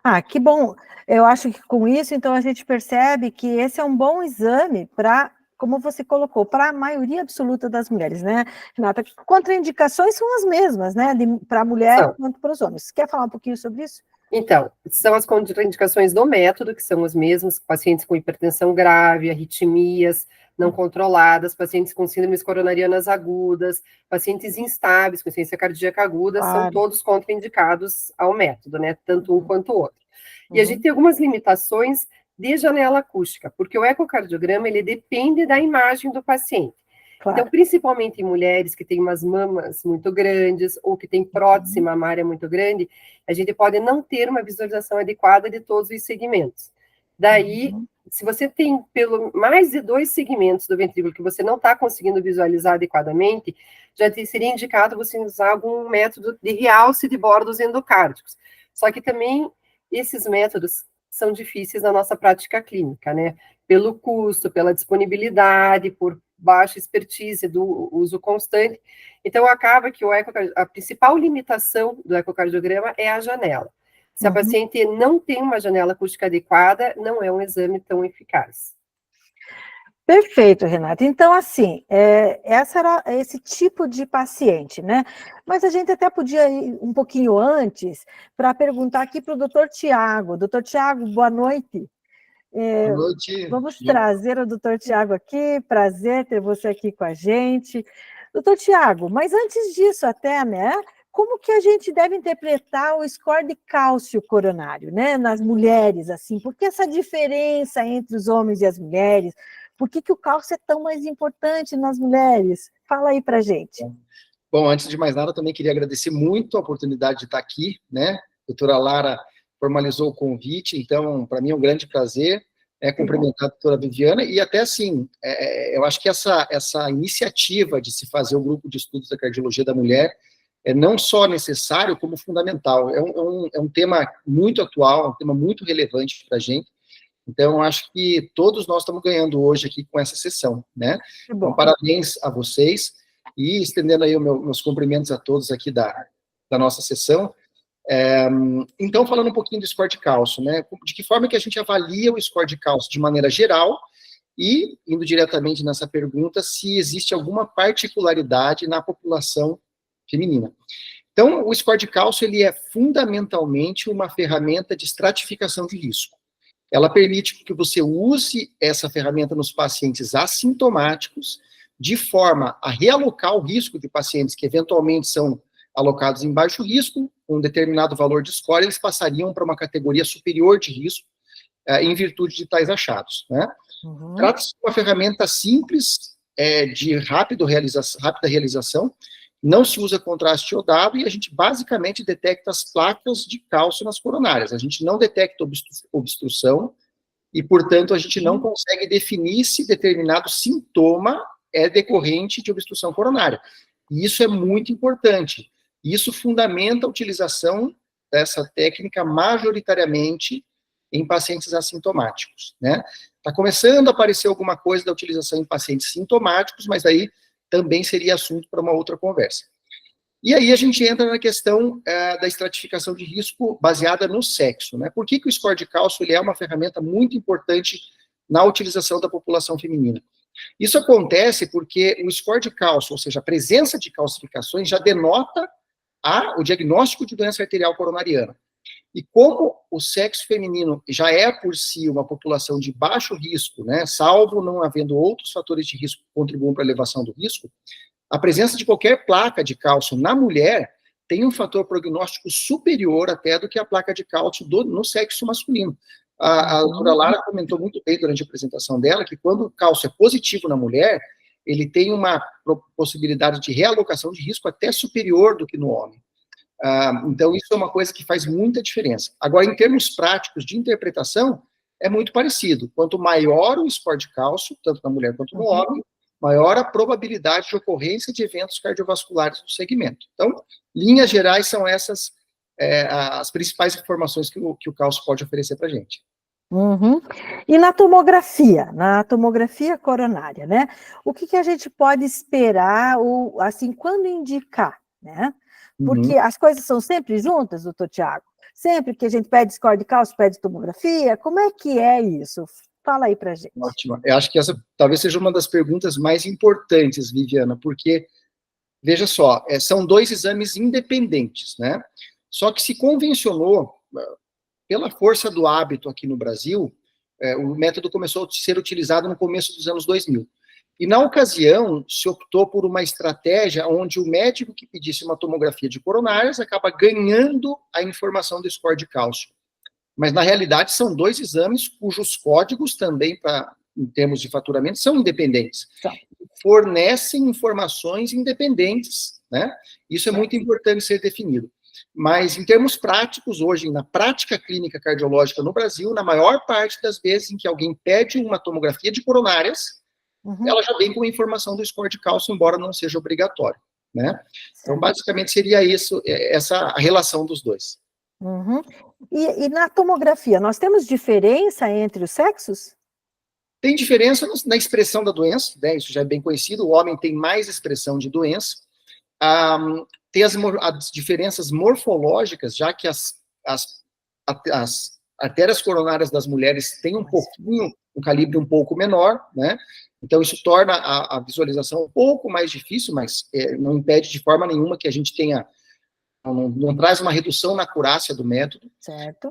Ah, que bom. Eu acho que com isso, então, a gente percebe que esse é um bom exame para, como você colocou, para a maioria absoluta das mulheres, né, Renata? Contraindicações são as mesmas, né, para a mulher quanto para os homens. Quer falar um pouquinho sobre isso? Então, são as contraindicações do método, que são as mesmas, pacientes com hipertensão grave, arritmias não controladas, pacientes com síndromes coronarianas agudas, pacientes instáveis, com insuficiência cardíaca aguda, são todos contraindicados ao método, né, tanto um quanto o outro. E a gente tem algumas limitações de janela acústica, porque o ecocardiograma, ele depende da imagem do paciente. Claro. Então, principalmente em mulheres que têm umas mamas muito grandes ou que têm prótese mamária muito grande, a gente pode não ter uma visualização adequada de todos os segmentos. Daí, se você tem pelo mais de 2 segmentos do ventrículo que você não está conseguindo visualizar adequadamente, já seria indicado você usar algum método de realce de bordos endocárdicos. Só que também esses métodos são difíceis na nossa prática clínica, né? Pelo custo, pela disponibilidade, por baixa expertise do uso constante. Então, acaba que a principal limitação do ecocardiograma é a janela. Se a paciente não tem uma janela acústica adequada, não é um exame tão eficaz. Perfeito, Renata. Então, assim, essa era esse tipo de paciente, né? Mas a gente até podia ir um pouquinho antes para perguntar aqui para o doutor Tiago. Doutor Tiago, boa noite. Boa noite. Vamos trazer o doutor Tiago aqui, prazer ter você aqui com a gente. Doutor Tiago, mas antes disso até, né, como que a gente deve interpretar o score de cálcio coronário, né, nas mulheres, assim? Por que essa diferença entre os homens e as mulheres? Por que o cálcio é tão mais importante nas mulheres? Fala aí pra gente. Bom, antes de mais nada, eu também queria agradecer muito a oportunidade de estar aqui, né? A doutora Lara formalizou o convite, então, para mim é um grande prazer cumprimentar a doutora Viviana, e até assim, eu acho que essa iniciativa de se fazer o grupo de estudos da cardiologia da mulher é não só necessário, como fundamental. É um tema muito atual, é um tema muito relevante para a gente, então eu acho que todos nós estamos ganhando hoje aqui com essa sessão, né? Então, parabéns a vocês, e estendendo aí os meus cumprimentos a todos aqui da nossa sessão. Então, falando um pouquinho do score de cálcio, né? De que forma que a gente avalia o score de cálcio de maneira geral e, indo diretamente nessa pergunta, se existe alguma particularidade na população feminina. Então, o score de cálcio, ele é fundamentalmente uma ferramenta de estratificação de risco. Ela permite que você use essa ferramenta nos pacientes assintomáticos, de forma a realocar o risco de pacientes que eventualmente são alocados em baixo risco, com um determinado valor de score, eles passariam para uma categoria superior de risco, em virtude de tais achados, né? Trata-se de uma ferramenta simples, de rápida realização, não se usa contraste iodado, e a gente basicamente detecta as placas de cálcio nas coronárias. A gente não detecta obstrução, e, portanto, a gente não consegue definir se determinado sintoma é decorrente de obstrução coronária. E isso é muito importante. Isso fundamenta a utilização dessa técnica majoritariamente em pacientes assintomáticos, né? Está começando a aparecer alguma coisa da utilização em pacientes sintomáticos, mas aí também seria assunto para uma outra conversa. E aí a gente entra na questão da estratificação de risco baseada no sexo, né? Por que o score de cálcio ele é uma ferramenta muito importante na utilização da população feminina? Isso acontece porque o score de cálcio, ou seja, a presença de calcificações, já denota o diagnóstico de doença arterial coronariana. E como o sexo feminino já é, por si, uma população de baixo risco, né, salvo não havendo outros fatores de risco que contribuam para a elevação do risco, a presença de qualquer placa de cálcio na mulher tem um fator prognóstico superior até do que a placa de cálcio no sexo masculino. A doutora Lara comentou muito bem durante a apresentação dela que quando o cálcio é positivo na mulher, ele tem uma possibilidade de realocação de risco até superior do que no homem. Então, isso é uma coisa que faz muita diferença. Agora, em termos práticos de interpretação, é muito parecido. Quanto maior o score de cálcio, tanto na mulher quanto no homem, maior a probabilidade de ocorrência de eventos cardiovasculares no segmento. Então, linhas gerais são essas as principais informações que o cálcio pode oferecer para a gente. Uhum. E na tomografia coronária, né? O que a gente pode esperar, ou assim, quando indicar, né? Porque as coisas são sempre juntas, doutor Tiago? Sempre que a gente pede score de cálcio, pede tomografia? Como é que é isso? Fala aí pra gente. Ótimo. Eu acho que essa talvez seja uma das perguntas mais importantes, Viviana, porque, veja só, são 2 exames independentes, né? Só que se convencionou, pela força do hábito aqui no Brasil, o método começou a ser utilizado no começo dos anos 2000. E, na ocasião, se optou por uma estratégia onde o médico que pedisse uma tomografia de coronárias acaba ganhando a informação do score de cálcio. Mas, na realidade, são 2 exames cujos códigos também, em termos de faturamento, são independentes. Fornecem informações independentes, né? Isso é muito importante ser definido. Mas, em termos práticos, hoje, na prática clínica cardiológica no Brasil, na maior parte das vezes em que alguém pede uma tomografia de coronárias, ela já vem com informação do score de cálcio, embora não seja obrigatório, né? Então, basicamente, seria isso, essa a relação dos 2. E na tomografia, nós temos diferença entre os sexos? Tem diferença na expressão da doença, né? Isso já é bem conhecido, o homem tem mais expressão de doença. Tem as diferenças morfológicas, já que as artérias coronárias das mulheres têm um calibre um pouco menor, né? Então, isso torna a visualização um pouco mais difícil, mas não impede de forma nenhuma que a gente tenha, não traz uma redução na acurácia do método. Certo.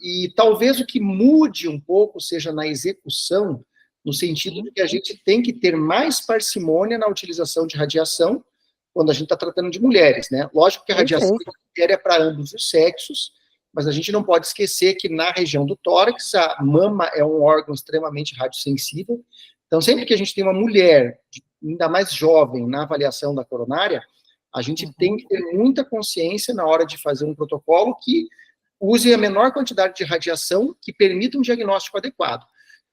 E talvez o que mude um pouco seja na execução, no sentido de que a gente tem que ter mais parcimônia na utilização de radiação, quando a gente está tratando de mulheres, né? Lógico que a radiação é para ambos os sexos, mas a gente não pode esquecer que na região do tórax, a mama é um órgão extremamente radiosensível. Então, sempre que a gente tem uma mulher, ainda mais jovem, na avaliação da coronária, a gente tem que ter muita consciência na hora de fazer um protocolo que use a menor quantidade de radiação que permita um diagnóstico adequado.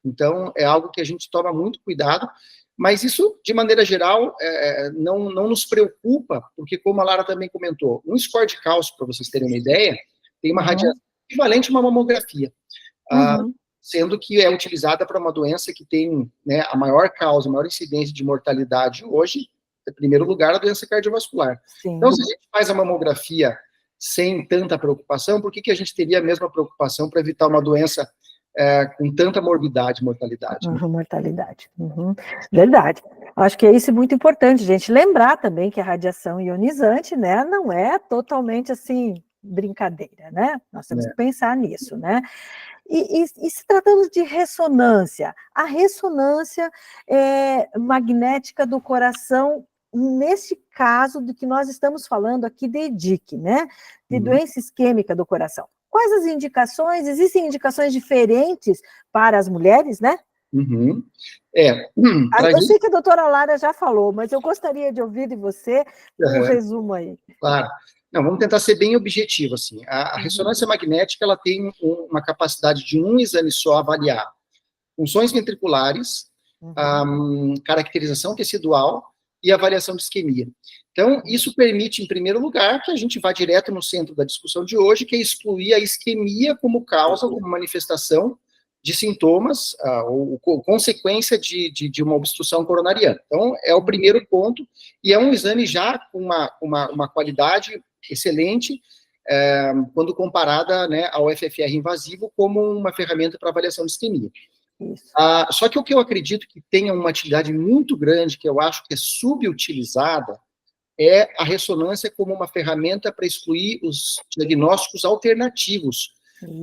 Então, é algo que a gente toma muito cuidado. Mas isso, de maneira geral, não nos preocupa, porque, como a Lara também comentou, um score de cálcio, para vocês terem uma ideia, tem uma radiação equivalente a uma mamografia, sendo que é utilizada para uma doença que tem, né, a maior causa, a maior incidência de mortalidade hoje, em primeiro lugar, a doença cardiovascular. Então, se a gente faz a mamografia sem tanta preocupação, por que a gente teria a mesma preocupação para evitar uma doença com tanta morbidade e mortalidade? Mortalidade. Verdade. Acho que é isso muito importante, gente. Lembrar também que a radiação ionizante, né, não é totalmente assim, brincadeira, né? Nós temos que pensar nisso, né? E se tratando de ressonância, a ressonância magnética do coração, nesse caso do que nós estamos falando aqui de EDIC, né? De doença isquêmica do coração. Quais as indicações? Existem indicações diferentes para as mulheres, né? Eu sei que a doutora Lara já falou, mas eu gostaria de ouvir de você um resumo aí. Claro. Não, vamos tentar ser bem objetivo, assim. A ressonância magnética, ela tem uma capacidade de um exame só avaliar funções ventriculares, caracterização tecidual e avaliação de isquemia. Então, isso permite, em primeiro lugar, que a gente vá direto no centro da discussão de hoje, que é excluir a isquemia como causa, como manifestação de sintomas, ou consequência de uma obstrução coronariana. Então, é o primeiro ponto, e é um exame já com uma qualidade excelente, quando comparada, né, ao FFR invasivo como uma ferramenta para avaliação de isquemia. Só que o que eu acredito que tenha uma utilidade muito grande, que eu acho que é subutilizada, é a ressonância como uma ferramenta para excluir os diagnósticos alternativos,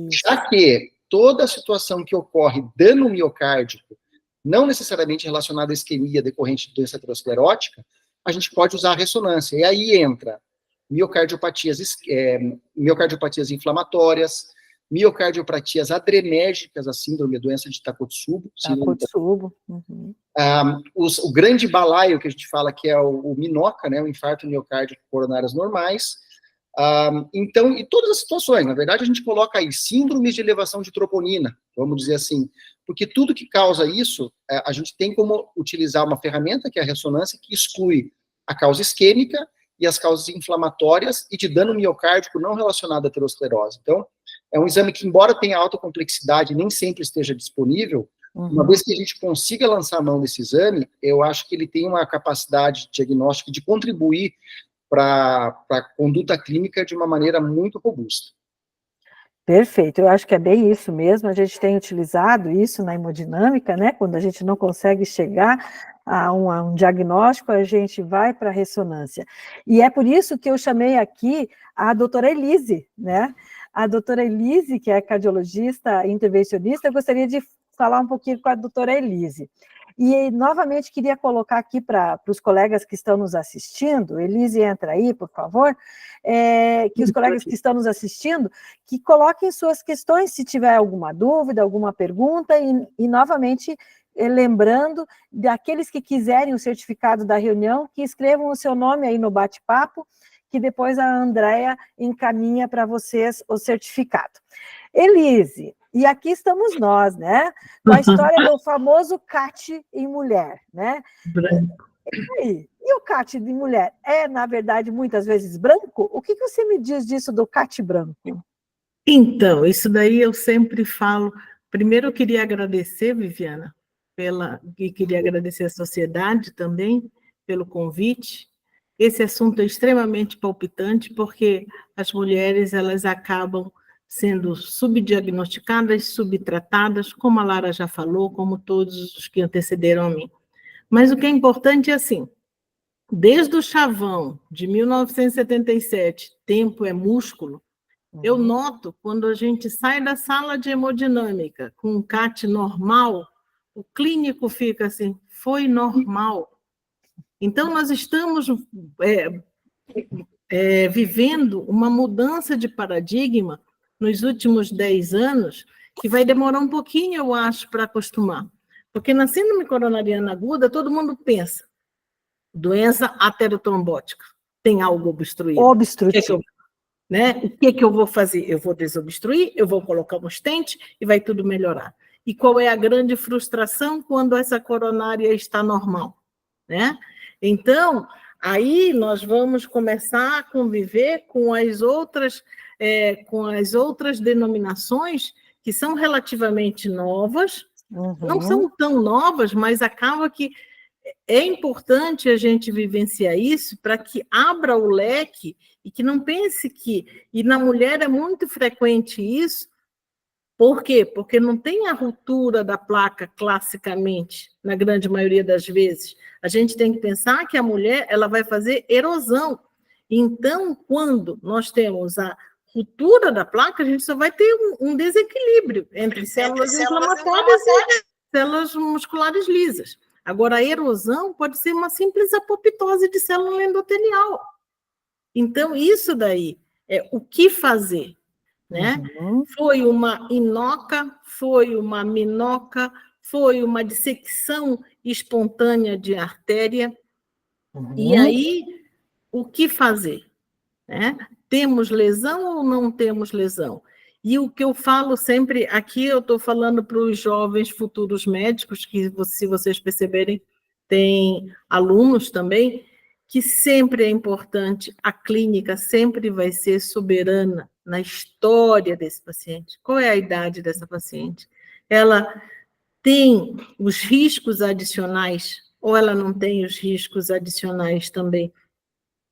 já que toda a situação que ocorre dano miocárdico, não necessariamente relacionada à isquemia decorrente de doença aterosclerótica, a gente pode usar a ressonância, e aí entra miocardiopatias inflamatórias, miocardiopatias adrenérgicas, a síndrome, a doença de Takotsubo. O grande balaio que a gente fala, que é o MINOCA, né, o infarto miocárdico coronárias normais. Então, e todas as situações, na verdade, a gente coloca aí síndromes de elevação de troponina, vamos dizer assim, porque tudo que causa isso, a gente tem como utilizar uma ferramenta, que é a ressonância, que exclui a causa isquêmica e as causas inflamatórias e de dano miocárdico não relacionado à aterosclerose. Então, é um exame que, embora tenha alta complexidade e nem sempre esteja disponível, uma vez que a gente consiga lançar a mão desse exame, eu acho que ele tem uma capacidade diagnóstica de contribuir para a conduta clínica de uma maneira muito robusta. Perfeito, eu acho que é bem isso mesmo, a gente tem utilizado isso na hemodinâmica, né, quando a gente não consegue chegar a um diagnóstico, a gente vai para a ressonância. E é por isso que eu chamei aqui a doutora Elise, né, a doutora Elise, que é cardiologista intervencionista, eu gostaria de falar um pouquinho com a doutora Elise. E, novamente, queria colocar aqui para os colegas que estão nos assistindo, Elise, entra aí, por favor, que os colegas que estão nos assistindo, que coloquem suas questões, se tiver alguma dúvida, alguma pergunta, e novamente, lembrando daqueles que quiserem o certificado da reunião, que escrevam o seu nome aí no bate-papo, que depois a Andréa encaminha para vocês o certificado. Elise, e aqui estamos nós, né? Com a história do famoso CAT em mulher, né? Branco. E o CAT de mulher é, na verdade, muitas vezes branco? O que você me diz disso do CAT branco? Então, isso daí eu sempre falo. Primeiro, eu queria agradecer, Viviana, e queria agradecer à sociedade também pelo convite. Esse assunto é extremamente palpitante, porque as mulheres elas acabam sendo subdiagnosticadas, subtratadas, como a Lara já falou, como todos os que antecederam a mim. Mas o que é importante é assim, desde o chavão de 1977, tempo é músculo, eu noto quando a gente sai da sala de hemodinâmica com um CAT normal, o clínico fica assim, foi normal. Então, nós estamos vivendo uma mudança de paradigma nos últimos 10 anos, que vai demorar um pouquinho, eu acho, para acostumar. Porque na síndrome coronariana aguda, todo mundo pensa, doença aterotrombótica, tem algo obstruído. Obstrutivo. O que eu vou fazer? Eu vou desobstruir, eu vou colocar um stent e vai tudo melhorar. E qual é a grande frustração quando essa coronária está normal? Né? Então, aí nós vamos começar a conviver com as outras denominações que são relativamente novas, não são tão novas, mas acaba que é importante a gente vivenciar isso para que abra o leque e que não pense que... E na mulher é muito frequente isso. Por quê? Porque não tem a ruptura da placa classicamente, na grande maioria das vezes. A gente tem que pensar que a mulher ela vai fazer erosão. Então, quando nós temos a ruptura da placa, a gente só vai ter um desequilíbrio entre células inflamatórias e células musculares lisas. Agora, a erosão pode ser uma simples apoptose de célula endotelial. Então, isso daí é o que fazer, né? Foi uma inoca, foi uma minoca, foi uma dissecção espontânea de artéria. E aí, o que fazer? Né? Temos lesão ou não temos lesão? E o que eu falo sempre, aqui eu estou falando para os jovens futuros médicos, que se vocês perceberem, tem alunos também, que sempre é importante, a clínica sempre vai ser soberana na história desse paciente. Qual é a idade dessa paciente? Ela tem os riscos adicionais ou ela não tem os riscos adicionais também?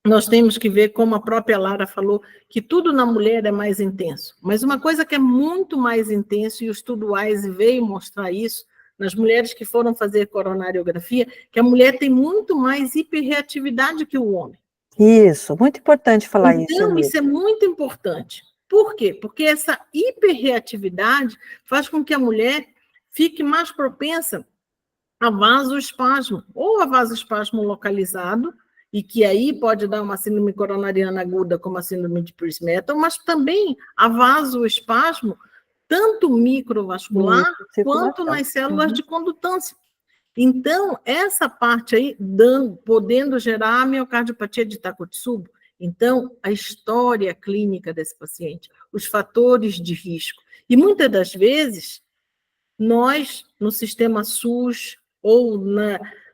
Nós temos que ver, como a própria Lara falou, que tudo na mulher é mais intenso. Mas uma coisa que é muito mais intenso, e o estudo WISE veio mostrar isso, nas mulheres que foram fazer coronariografia, que a mulher tem muito mais hiperreatividade que o homem. Isso, muito importante falar isso. Então, isso é muito importante. Por quê? Porque essa hiperreatividade faz com que a mulher fique mais propensa a vasoespasmo, ou a vasoespasmo localizado, e que aí pode dar uma síndrome coronariana aguda como a síndrome de Prince-Metal, mas também a vasoespasmo, tanto microvascular quanto nas células de condutância. Então, essa parte aí, podendo gerar a miocardiopatia de Takotsubo. Então, a história clínica desse paciente, os fatores de risco. E muitas das vezes, nós, no sistema SUS ou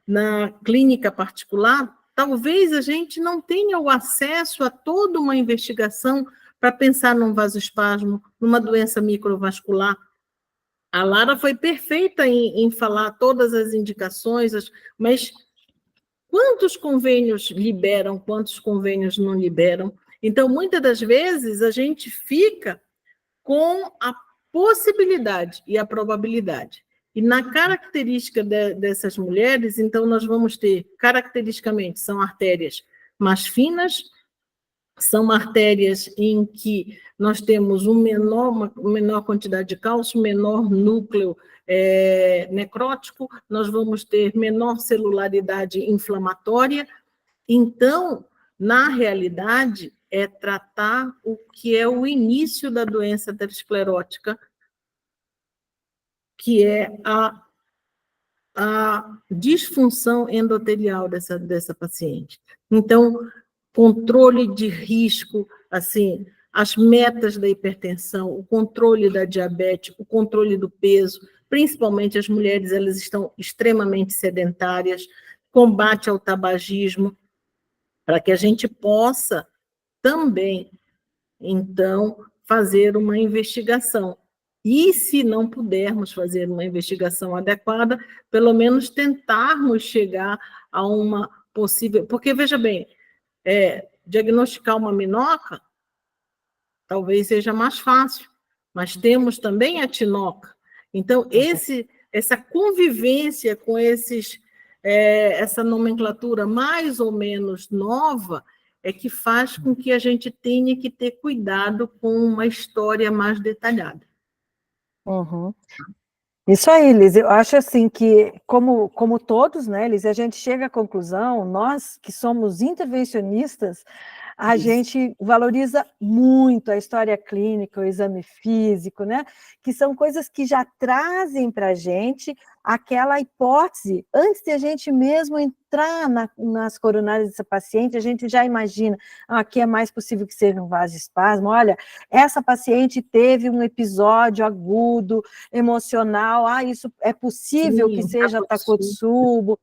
na clínica particular, talvez a gente não tenha o acesso a toda uma investigação para pensar num vasoespasmo, numa doença microvascular. A Lara foi perfeita em falar todas as indicações, mas quantos convênios liberam, quantos convênios não liberam? Então, muitas das vezes, a gente fica com a possibilidade e a probabilidade. E na característica dessas mulheres, então, nós vamos ter, caracteristicamente, são artérias mais finas, são artérias em que nós temos uma menor quantidade de cálcio, menor núcleo necrótico, nós vamos ter menor celularidade inflamatória. Então, na realidade, é tratar o que é o início da doença aterosclerótica, que é a disfunção endotelial dessa paciente. Então, controle de risco, assim, as metas da hipertensão, o controle da diabetes, o controle do peso, principalmente as mulheres, elas estão extremamente sedentárias, combate ao tabagismo, para que a gente possa também, então, fazer uma investigação. E, se não pudermos fazer uma investigação adequada, pelo menos tentarmos chegar a uma possível... Porque, veja bem, diagnosticar uma minoca talvez seja mais fácil, mas temos também a tinoca. Então, essa convivência com essa nomenclatura mais ou menos nova é que faz com que a gente tenha que ter cuidado com uma história mais detalhada. Uhum. Isso aí, Liz, eu acho assim que, como todos, né, Liz, a gente chega à conclusão, nós que somos intervencionistas, a gente valoriza muito a história clínica, o exame físico, né, que são coisas que já trazem para a gente aquela hipótese, antes de a gente mesmo entrar nas coronárias dessa paciente, a gente já imagina, aqui é mais possível que seja um vasoespasmo, olha, essa paciente teve um episódio agudo, emocional, isso é possível que seja Takotsubo,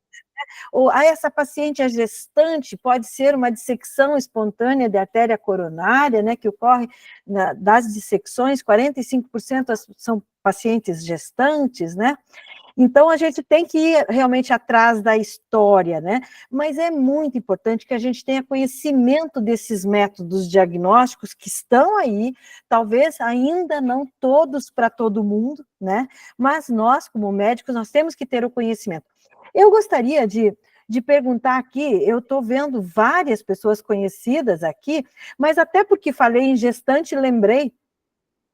ou essa paciente é gestante, pode ser uma dissecção espontânea de artéria coronária, né, que ocorre das dissecções, 45% são pacientes gestantes, né? Então, a gente tem que ir realmente atrás da história, né? Mas é muito importante que a gente tenha conhecimento desses métodos diagnósticos que estão aí, talvez ainda não todos para todo mundo, né? Mas nós, como médicos, nós temos que ter o conhecimento. Eu gostaria de perguntar aqui, eu estou vendo várias pessoas conhecidas aqui, mas até porque falei em gestante, lembrei,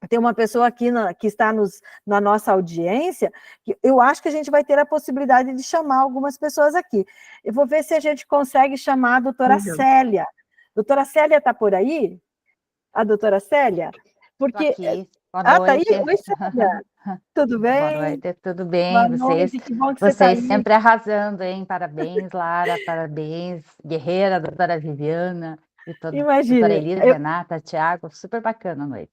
tem uma pessoa aqui que está na nossa audiência, que eu acho que a gente vai ter a possibilidade de chamar algumas pessoas aqui. Eu vou ver se a gente consegue chamar a doutora Célia. Doutora Célia está por aí? A doutora Célia? Porque... Tô aqui. Boa tá noite. aí? Oi, Célia. Tudo bem? Boa noite, tudo bem? Boa noite, que bom que você está aí. Vocês sempre arrasando, hein? Parabéns, Lara, parabéns, guerreira, doutora Viviana, e toda doutora Elisa, Renata, Tiago, super bacana a noite.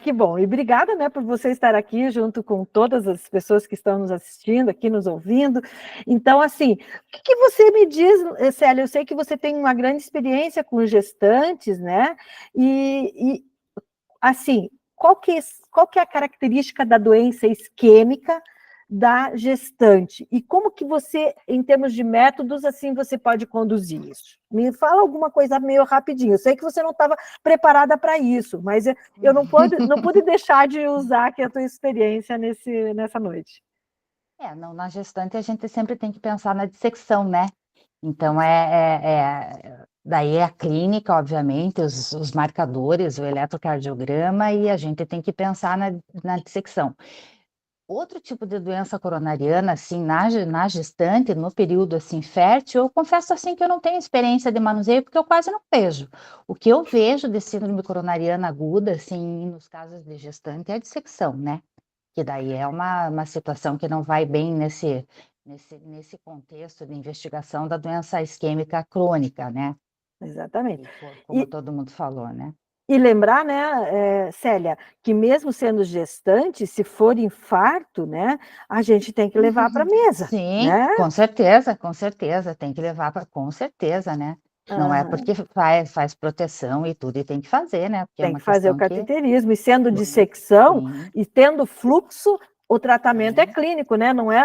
Que bom. E obrigada, né, por você estar aqui junto com todas as pessoas que estão nos assistindo, aqui nos ouvindo. Então, assim, o que você me diz, Célia? Eu sei que você tem uma grande experiência com gestantes, né? E assim, qual que é a característica da doença isquêmica da gestante? E como que você, em termos de métodos, assim, você pode conduzir isso? Me fala alguma coisa meio rapidinho. Eu sei que você não estava preparada para isso, mas eu não pude deixar de usar aqui a tua experiência nessa noite. Na gestante a gente sempre tem que pensar na dissecção, né? Então, daí é a clínica, obviamente, os marcadores, o eletrocardiograma, e a gente tem que pensar na dissecção. Outro tipo de doença coronariana, assim, na gestante, no período, assim, fértil, eu confesso, assim, que eu não tenho experiência de manuseio, porque eu quase não vejo. O que eu vejo de síndrome coronariana aguda, assim, nos casos de gestante, é a dissecção, né? Que daí é uma situação que não vai bem nesse contexto de investigação da doença isquêmica crônica, né? Exatamente. Como todo mundo falou, né? E lembrar, né, Célia, que mesmo sendo gestante, se for infarto, né, a gente tem que levar para a mesa, Sim, né? com certeza, tem que levar para, com certeza, né? Não é Aham. porque faz proteção e tudo, e tem que fazer, né? Porque é Tem uma que fazer o questão que, cateterismo, e sendo sim, dissecção sim, e tendo fluxo, o tratamento é sim, clínico, né? Não é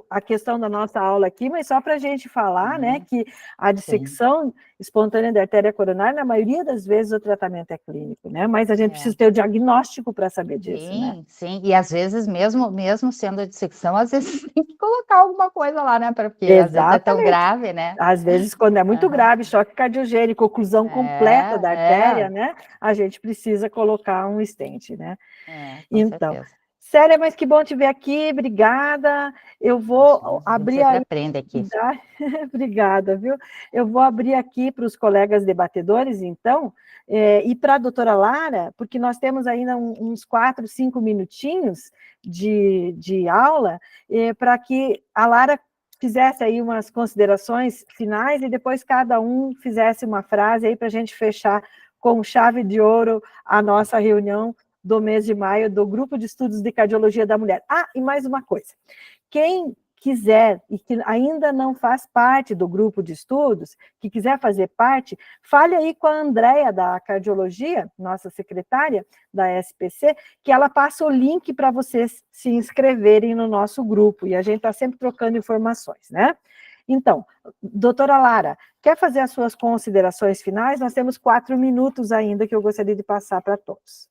a questão da nossa aula aqui, mas só para a gente falar, né, sim, que a sim, dissecção espontânea da artéria coronária, na maioria das vezes, o tratamento é clínico, né? Mas a gente precisa é. ter o diagnóstico para saber disso, né? Sim, sim, e às vezes mesmo sendo a dissecção, às vezes tem que colocar alguma coisa lá, né, porque às vezes é tão Exatamente. grave, né? Às vezes, quando é muito Aham. grave, choque cardiogênico, oclusão completa da artéria, É, né? A gente precisa colocar um stent, né? com Então, certeza. Célia, mas que bom te ver aqui, obrigada. Eu vou Imagina, a gente abrir sempre aí. aprende aqui. Obrigada, viu? Eu vou abrir aqui para os colegas debatedores, então, e para a doutora Lara, porque nós temos ainda uns 4, 5 minutinhos de aula, para que a Lara fizesse aí umas considerações finais e depois cada um fizesse uma frase aí para a gente fechar com chave de ouro a nossa reunião do mês de maio do Grupo de Estudos de Cardiologia da Mulher. Ah, e mais uma coisa. Quem quiser e que ainda não faz parte do grupo de estudos, que quiser fazer parte, fale aí com a Andréia da cardiologia, nossa secretária da SPC, que ela passa o link para vocês se inscreverem no nosso grupo, e a gente está sempre trocando informações, né? Então, doutora Lara, quer fazer as suas considerações finais? Nós temos 4 minutos ainda que eu gostaria de passar para todos.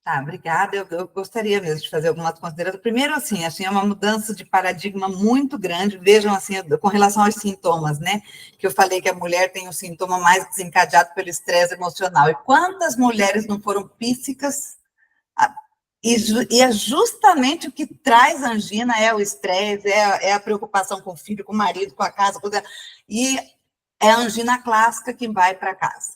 Tá, obrigada. Eu gostaria mesmo de fazer algumas considerações. Primeiro, assim, é uma mudança de paradigma muito grande. Vejam, assim, com relação aos sintomas, né? Que eu falei que a mulher tem um sintoma mais desencadeado pelo estresse emocional. E quantas mulheres não foram píssicas? E é justamente o que traz angina, é o estresse, é a preocupação com o filho, com o marido, com a casa, e é a angina clássica que vai para casa.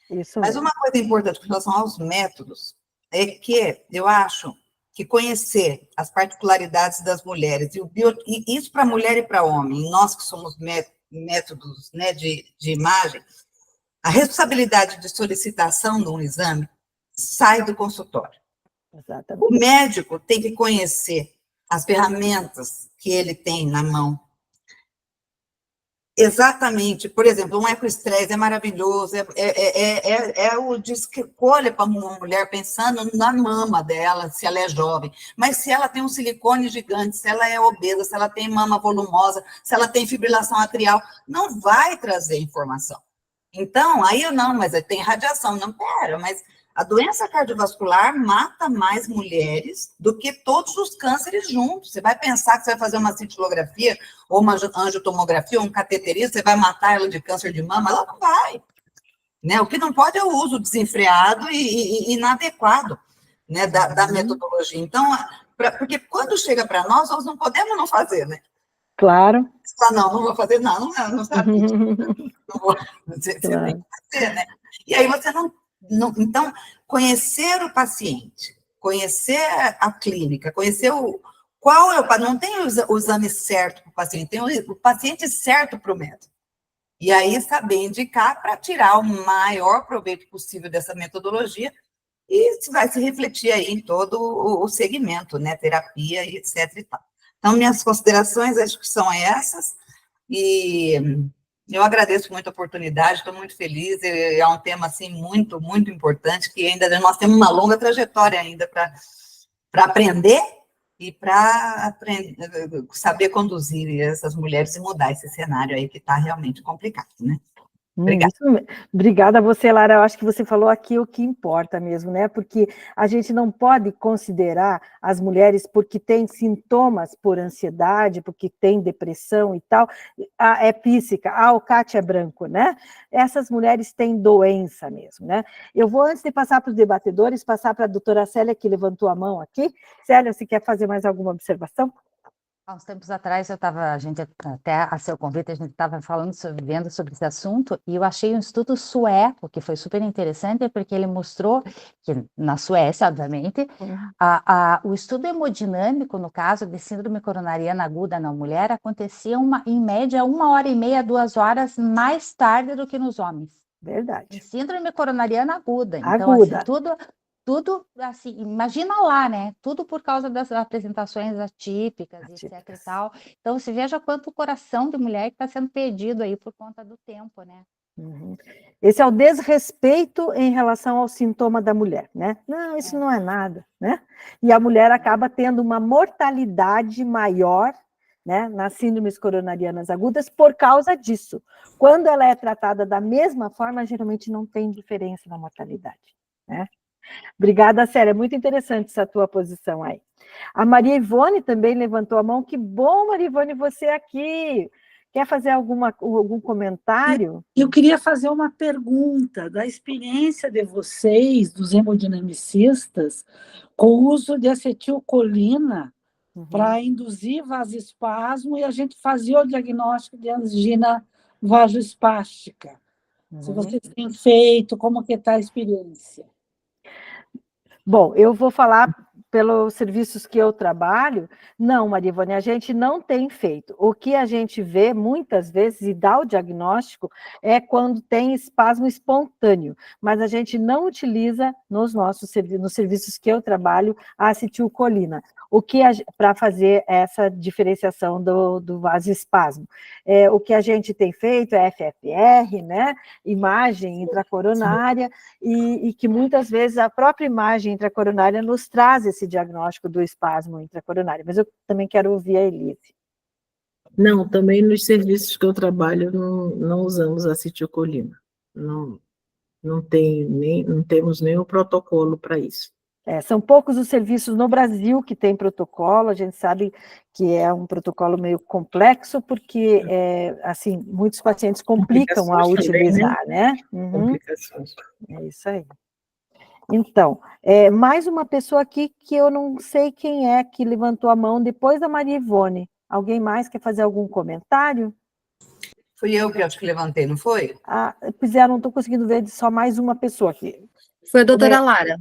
Isso Mas mesmo. uma coisa importante com relação aos métodos é que eu acho que conhecer as particularidades das mulheres, e isso para mulher e para homem, nós que somos métodos, né, de imagem, a responsabilidade de solicitação de um exame sai do consultório. Exatamente. O médico tem que conhecer as ferramentas que ele tem na mão. Exatamente. Por exemplo, um ecoestresse é maravilhoso, é o de escolha para uma mulher pensando na mama dela, se ela é jovem. Mas se ela tem um silicone gigante, se ela é obesa, se ela tem mama volumosa, se ela tem fibrilação atrial, não vai trazer informação. Então, aí eu não, mas tem radiação. Não, pera, mas a doença cardiovascular mata mais mulheres do que todos os cânceres juntos. Você vai pensar que você vai fazer uma cintilografia, ou uma angiotomografia, ou um cateterismo, você vai matar ela de câncer de mama? Ela não vai. Né? O que não pode é o uso desenfreado e inadequado, né, da metodologia. Então, porque quando chega para nós não podemos não fazer, né? Claro. Não vou fazer, não sabia. Você Claro. tem que fazer, né? E aí você não. Então, conhecer o paciente, conhecer a clínica, conhecer qual é o. Não tem o exame certo para o paciente, tem o paciente certo para o médico. E aí saber indicar para tirar o maior proveito possível dessa metodologia e isso vai se refletir aí em todo o segmento, né? Terapia e etc. e tal. Então, minhas considerações acho que são essas. E eu agradeço muito a oportunidade, estou muito feliz, é um tema, assim, muito, muito importante, que ainda nós temos uma longa trajetória ainda para aprender e para saber conduzir essas mulheres e mudar esse cenário aí que está realmente complicado, né? Obrigada. Obrigada a você, Lara. Eu acho que você falou aqui o que importa mesmo, né? Porque a gente não pode considerar as mulheres porque têm sintomas por ansiedade, porque tem depressão e tal, é píssica, o Cátia é branco, né? Essas mulheres têm doença mesmo, né? Eu vou, antes de passar para os debatedores, passar para a doutora Célia, que levantou a mão aqui. Célia, você quer fazer mais alguma observação? Há uns tempos atrás, a gente até a seu convite, a gente estava vendo sobre esse assunto, e eu achei um estudo sueco, que foi super interessante, porque ele mostrou que, na Suécia, obviamente, o estudo hemodinâmico, no caso de síndrome coronariana aguda na mulher, acontecia em média 1h30, 2 horas mais tarde do que nos homens. Verdade. Síndrome coronariana aguda. Então, Aguda. assim, tudo, assim, imagina lá, né? Tudo por causa das apresentações atípicas, etc e tal. Então, se veja quanto coração de mulher que está sendo perdido aí por conta do tempo, né? Uhum. Esse é o desrespeito em relação ao sintoma da mulher, né? Não, isso não é nada, né? E a mulher acaba tendo uma mortalidade maior, né, nas síndromes coronarianas agudas por causa disso. Quando ela é tratada da mesma forma, geralmente não tem diferença na mortalidade, né? Obrigada, Célia, é muito interessante essa tua posição aí. A Maria Ivone também levantou a mão. Que bom, Maria Ivone, você aqui. Quer fazer algum comentário? Eu queria fazer uma pergunta da experiência de vocês, dos hemodinamicistas, com o uso de acetilcolina para induzir vasoespasmo, e a gente fazia o diagnóstico de angina vasoespástica. Se vocês têm feito, como que está a experiência? Bom, eu vou falar pelos serviços que eu trabalho. Não, Maria Ivone, a gente não tem feito. O que a gente vê muitas vezes e dá o diagnóstico é quando tem espasmo espontâneo, mas a gente não utiliza nos serviços que eu trabalho a acetilcolina. O que para fazer essa diferenciação do vasoespasmo? O que a gente tem feito é FFR, né? Imagem intracoronária, e que muitas vezes a própria imagem intracoronária nos traz esse diagnóstico do espasmo intracoronário. Mas eu também quero ouvir a Elise. Não, também nos serviços que eu trabalho não usamos acetilcolina. Não temos nenhum protocolo para isso. São poucos os serviços no Brasil que têm protocolo. A gente sabe que é um protocolo meio complexo, porque assim, muitos pacientes complicam a utilizar, também, né? Complicações. É isso aí. Então, mais uma pessoa aqui que eu não sei quem é que levantou a mão depois da Maria Ivone. Alguém mais quer fazer algum comentário? Fui eu que acho que levantei, não foi? Pois é, não estou conseguindo ver só mais uma pessoa aqui. Foi a doutora Lara.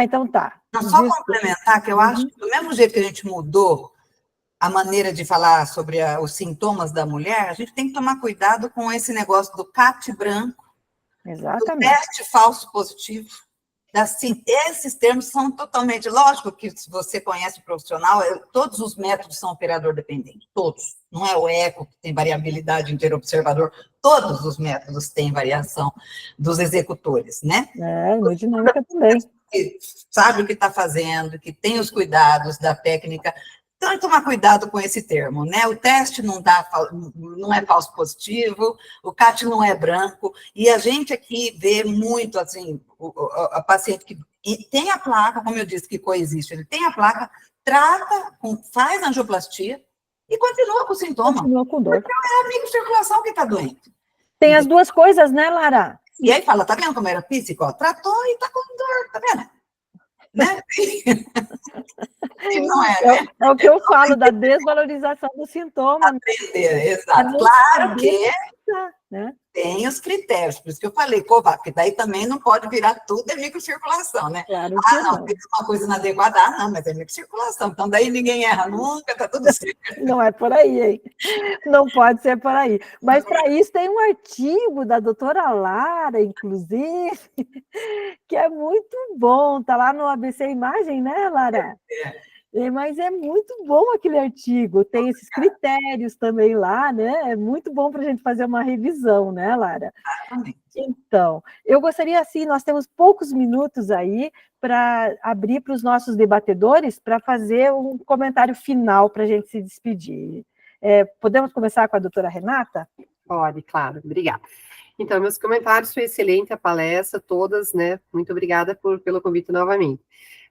Então tá. Não, só complementar que eu acho que do mesmo jeito que a gente mudou a maneira de falar sobre os sintomas da mulher, a gente tem que tomar cuidado com esse negócio do CAT branco, exatamente, do teste falso positivo. Assim, esses termos são totalmente... Lógico que se você conhece o profissional, todos os métodos são operador dependente, todos. Não é o eco que tem variabilidade interobservador, todos os métodos têm variação dos executores, né? Hemodinâmica também. Que sabe o que está fazendo, que tem os cuidados da técnica. Então, tomar cuidado com esse termo, né? O teste não é falso positivo, o CAT não é branco, e a gente aqui vê muito, assim, a paciente que tem a placa, como eu disse, que coexiste, ele tem a placa, trata, faz angioplastia e continua com o sintoma. Continua com dor. Porque é a microcirculação que está doente. Tem as duas coisas, né, Lara? E aí fala, tá vendo como era físico? Ó, tratou e tá com dor, tá vendo? Né? E não é, né? É o que eu falo da desvalorização do sintoma. Aprender, exato. Claro que né? Tem os critérios, por isso que eu falei, porque daí também não pode virar tudo é microcirculação, né? Claro que não, fez uma coisa inadequada, não, mas é microcirculação, então daí ninguém erra nunca, tá tudo certo. Não é por aí, hein? Não pode ser por aí. Mas para isso tem um artigo da doutora Lara, inclusive, que é muito bom, tá lá no ABC Imagem, né, Lara? Mas é muito bom aquele artigo, tem esses critérios também lá, né? É muito bom para a gente fazer uma revisão, né, Lara? Então, eu gostaria, assim, nós temos poucos minutos aí para abrir para os nossos debatedores para fazer um comentário final para a gente se despedir. Podemos começar com a doutora Renata? Pode, claro, obrigada. Então, meus comentários foi excelente a palestra, todas, né? Muito obrigada pelo convite novamente.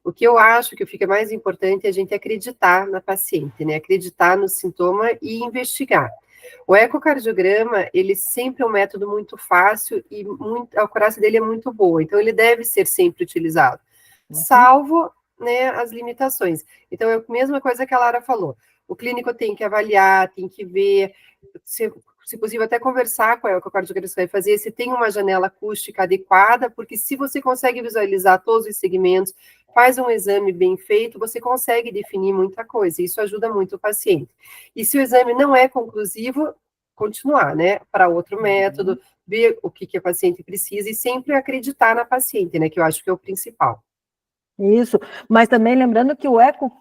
O que eu acho que fica mais importante é a gente acreditar na paciente, né? Acreditar no sintoma e investigar. O ecocardiograma, ele sempre é um método muito fácil e a acurácia dele é muito boa, então ele deve ser sempre utilizado, salvo, né, as limitações. Então, é a mesma coisa que a Lara falou. O clínico tem que avaliar, tem que ver, se possível, até conversar com a ecocardiografia que vai fazer, se tem uma janela acústica adequada, porque se você consegue visualizar todos os segmentos, faz um exame bem feito, você consegue definir muita coisa, isso ajuda muito o paciente. E se o exame não é conclusivo, continuar, né, para outro método, ver o que a paciente precisa e sempre acreditar na paciente, né, que eu acho que é o principal. Isso, mas também lembrando que o eco,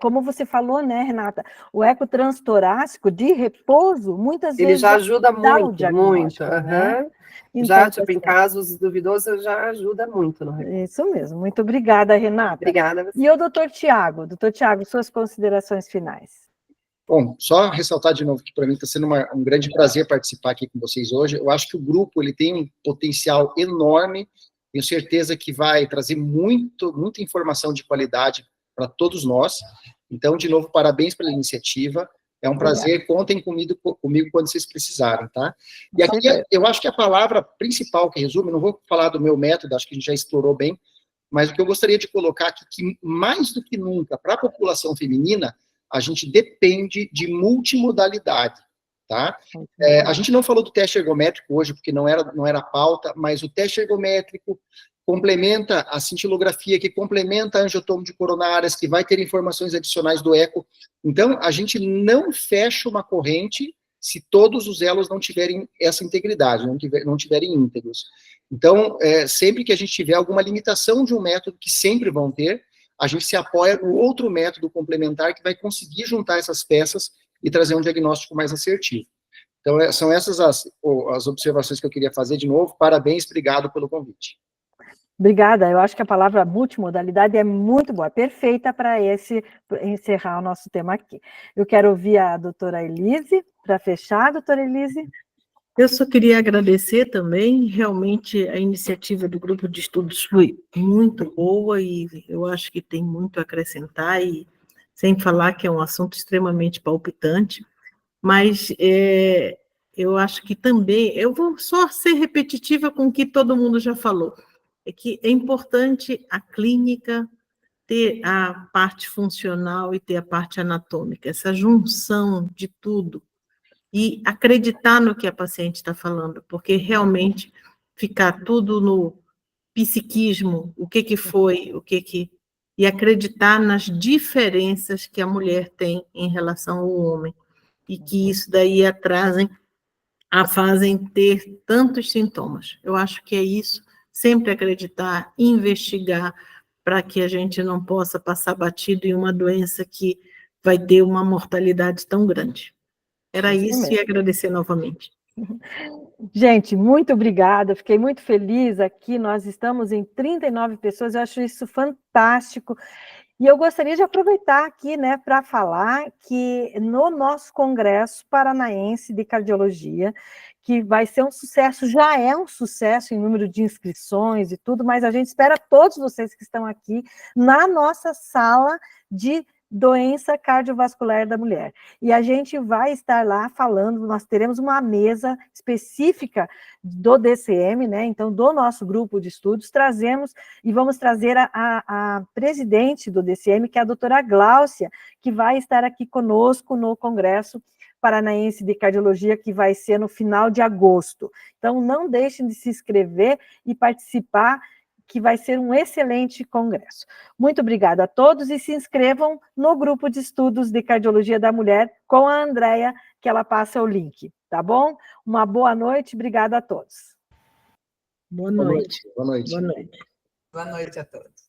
como você falou, né, Renata, o eco transtorácico de repouso, muitas Ele vezes já ajuda dá o muito, muito. diagnóstico, né? Aham. Então, Já, tá tipo, em certo. casos duvidosos, já ajuda muito no repouso. Isso mesmo, muito obrigada, Renata. Obrigada a você. E o doutor Tiago, suas considerações finais. Bom, só ressaltar de novo que para mim está sendo um grande prazer participar aqui com vocês hoje. Eu acho que o grupo ele tem um potencial enorme, tenho certeza que vai trazer muita informação de qualidade para todos nós. Então, de novo, parabéns pela iniciativa. É um prazer, contem comigo quando vocês precisarem, tá? E aqui eu acho que a palavra principal que resume, não vou falar do meu método, acho que a gente já explorou bem, mas o que eu gostaria de colocar aqui, que mais do que nunca, para a população feminina, a gente depende de multimodalidade, tá? A gente não falou do teste ergométrico hoje, porque não era pauta, mas o teste ergométrico complementa a cintilografia, que complementa a angiotomo de coronárias, que vai ter informações adicionais do eco. Então, a gente não fecha uma corrente se todos os elos não tiverem essa integridade, não tiverem íntegros. Então, sempre que a gente tiver alguma limitação de um método, que sempre vão ter, a gente se apoia no outro método complementar que vai conseguir juntar essas peças e trazer um diagnóstico mais assertivo. Então, são essas as observações que eu queria fazer. De novo, parabéns, obrigado pelo convite. Obrigada, eu acho que a palavra multimodalidade é muito boa, perfeita para encerrar o nosso tema aqui. Eu quero ouvir a doutora Elise, para fechar, doutora Elise. Eu só queria agradecer também, realmente a iniciativa do grupo de estudos foi muito boa e eu acho que tem muito a acrescentar, e sem falar que é um assunto extremamente palpitante, mas eu acho que também, eu vou só ser repetitiva com o que todo mundo já falou, é que é importante a clínica ter a parte funcional e ter a parte anatômica, essa junção de tudo, e acreditar no que a paciente está falando, porque realmente ficar tudo no psiquismo, o que foi, e acreditar nas diferenças que a mulher tem em relação ao homem, e que isso daí a fazem ter tantos sintomas. Eu acho que é isso, sempre acreditar, investigar, para que a gente não possa passar batido em uma doença que vai ter uma mortalidade tão grande. Era isso, e agradecer novamente. Gente, muito obrigada, fiquei muito feliz aqui, nós estamos em 39 pessoas, eu acho isso fantástico, e eu gostaria de aproveitar aqui, né, para falar que no nosso Congresso Paranaense de Cardiologia, que vai ser um sucesso, já é um sucesso em número de inscrições e tudo, mas a gente espera todos vocês que estão aqui na nossa sala de doença cardiovascular da mulher. E a gente vai estar lá falando, nós teremos uma mesa específica do DCM, né? Então, do nosso grupo de estudos, trazemos e vamos trazer a presidente do DCM, que é a doutora Gláucia, que vai estar aqui conosco no Congresso Paranaense de Cardiologia, que vai ser no final de agosto. Então, não deixem de se inscrever e participar, que vai ser um excelente congresso. Muito obrigada a todos e se inscrevam no grupo de estudos de cardiologia da mulher com a Andréia, que ela passa o link, tá bom? Uma boa noite, obrigada a todos. Boa noite. Boa noite. Boa noite. Boa noite a todos.